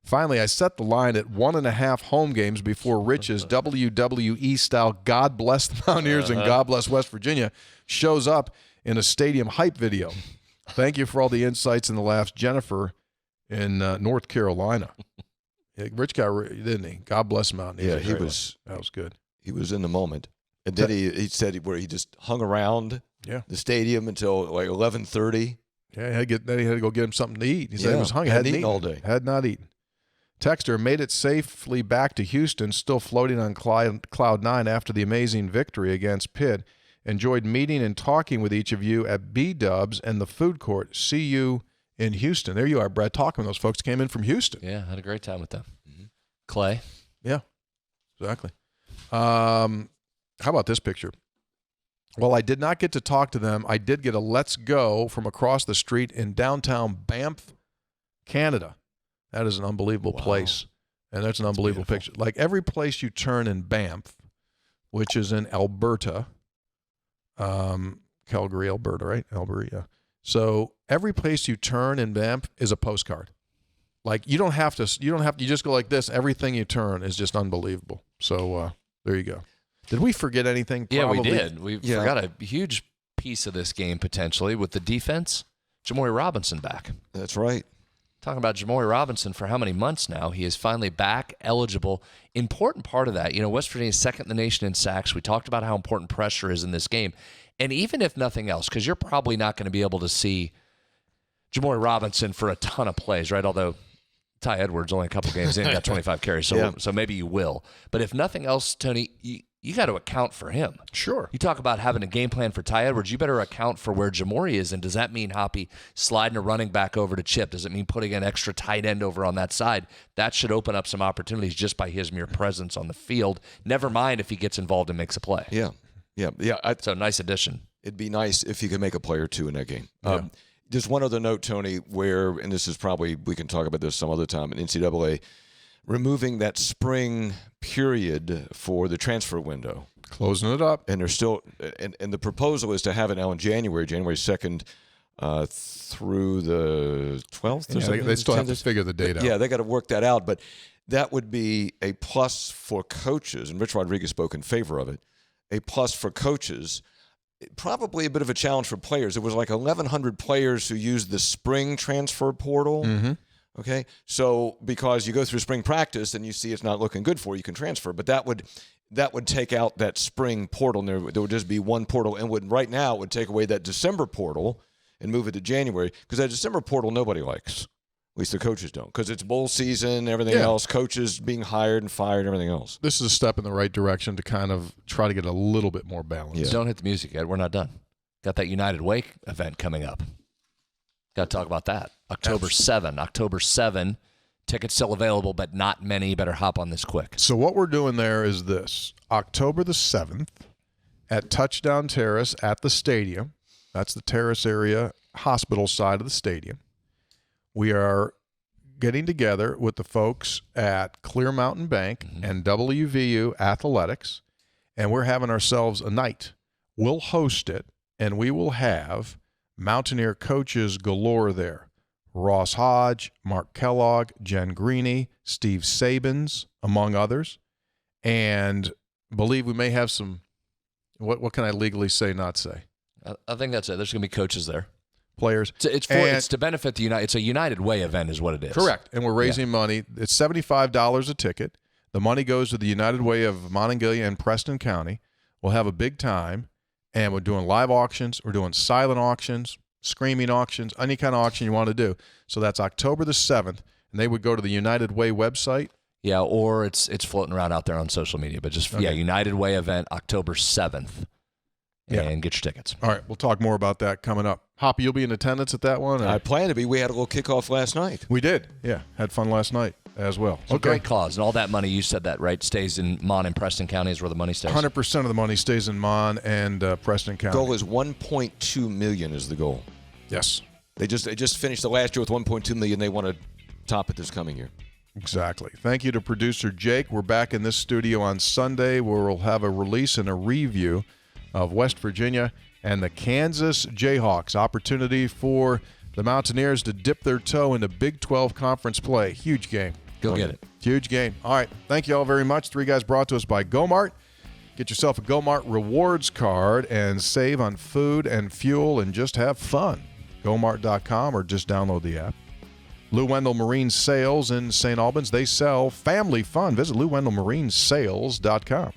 Finally, I set the line at 1.5 home games before Rich's WWE-style God Bless the Mountaineers and God Bless West Virginia shows up in a stadium hype video. Thank you for all the insights and the laughs, Jennifer in North Carolina. Rich guy, didn't he? God bless Mountaineers. Yeah, that was good. He was in the moment. And then he said where he just hung around the stadium until like 11:30. Yeah, he had to go get him something to eat. He said he was hungry. Hadn't eaten all day. Had not eaten. Texter made it safely back to Houston, still floating on cloud 9 after the amazing victory against Pitt. Enjoyed meeting and talking with each of you at B-Dubs and the food court. See you in Houston. There you are, Brad, talking with those folks. Came in from Houston. Yeah, had a great time with them. Clay. Yeah, exactly. How about this picture? Well, I did not get to talk to them. I did get a let's go from across the street in downtown Banff, Canada. That is an unbelievable place. And that's an unbelievable picture. Like every place you turn in Banff, which is in Alberta, Calgary, Alberta, right? Alberta, yeah. So every place you turn in Banff is a postcard. Like you just go like this. Everything you turn is just unbelievable. So there you go. Did we forget anything? Probably. Yeah, we did. We forgot a huge piece of this game potentially with the defense. Jamori Robinson back. That's right. Talking about Jamori Robinson for how many months now? He is finally back, eligible. Important part of that, West Virginia is second in the nation in sacks. We talked about how important pressure is in this game. And even if nothing else, because you're probably not going to be able to see Jamori Robinson for a ton of plays, right? Although Ty Edwards only a couple games in, got 25 carries, so maybe you will. But if nothing else, Tony, you got to account for him. Sure. You talk about having a game plan for Ty Edwards. You better account for where Jamori is. And does that mean Hoppy sliding a running back over to Chip? Does it mean putting an extra tight end over on that side? That should open up some opportunities just by his mere presence on the field. Never mind if he gets involved and makes a play. Yeah. So nice addition. It'd be nice if he could make a play or two in that game. Yeah. Just one other note, Tony, and this is probably, we can talk about this some other time, in NCAA, removing that spring period for the transfer window. Closing it up. And they're still, and the proposal is to have it now in January 2nd through the 12th or something. They still have to figure the date out. Yeah, they got to work that out, but that would be a plus for coaches, and Rich Rodriguez spoke in favor of it, a plus for coaches. Probably a bit of a challenge for players. It was like 1,100 players who used the spring transfer portal. Mm-hmm. Okay, so because you go through spring practice and you see it's not looking good for you, can transfer. But that would take out that spring portal, and there would just be one portal. And right now it would take away that December portal and move it to January, because that December portal nobody likes. At least the coaches don't, because it's bowl season, everything else, coaches being hired and fired, everything else. This is a step in the right direction to kind of try to get a little bit more balance. Yeah. Don't hit the music yet. We're not done. Got that United Way event coming up. Got to talk about that. October 7. Tickets still available, but not many. Better hop on this quick. So what we're doing there is this. October the 7th at Touchdown Terrace at the stadium. That's the terrace area, hospital side of the stadium. We are getting together with the folks at Clear Mountain Bank and WVU Athletics, and we're having ourselves a night. We'll host it, and we will have Mountaineer coaches galore there. Ross Hodge, Mark Kellogg, Jen Greeny, Steve Sabins, among others. And believe we may have some, what can I legally say, not say? I think that's it. There's going to be coaches there. Players. It's to benefit the United. It's a United Way event is what it is. Correct. And we're raising money. It's $75 a ticket. The money goes to the United Way of Monongalia and Preston County. We'll have a big time, and we're doing live auctions. We're doing silent auctions, screaming auctions, any kind of auction you want to do. So that's October the 7th, and they would go to the United Way website. Yeah, or it's floating around out there on social media. But just, United Way event, October 7th. And get your tickets. All right, we'll talk more about that coming up. Hoppy, you'll be in attendance at that one? I plan to be. We had a little kickoff last night. We did. Yeah, had fun last night as well. It's a great cause. And all that money, you said that, right, stays in Mon and Preston County is where the money stays? 100% of the money stays in Mon and Preston County. Goal is $1.2 million is the goal. Yes. They just finished the last year with $1.2 million. They want to top it this coming year. Exactly. Thank you to producer Jake. We're back in this studio on Sunday where we'll have a release and a review of West Virginia and the Kansas Jayhawks. Opportunity for the Mountaineers to dip their toe into Big 12 conference play. Huge game. Go get it. Huge game. All right. Thank you all very much. Three Guys brought to us by Go-Mart. Get yourself a Go-Mart rewards card and save on food and fuel and just have fun. GoMart.com or just download the app. Lou Wendell Marine Sales in St. Albans. They sell family fun. Visit LouWendellMarineSales.com.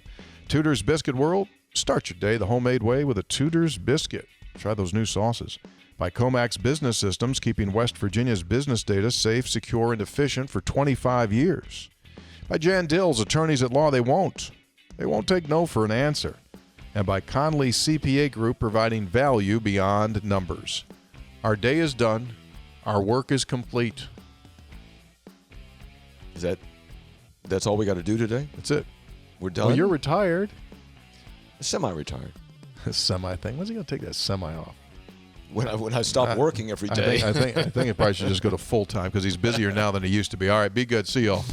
Tudor's Biscuit World. Start your day the homemade way with a Tudor's biscuit. Try those new sauces. By Comax Business Systems, keeping West Virginia's business data safe, secure, and efficient for 25 years. By Jan Dills, attorneys at law, they won't take no for an answer. and by Conley CPA Group, providing value beyond numbers. Our day is done. Our work is complete. That's all we got to do today? That's it. We're done? Well, you're retired. Semi-retired. Semi thing. When's he going to take that semi off? When I stop working every day. I think he probably should just go to full time because he's busier now than he used to be. All right, be good. See y'all.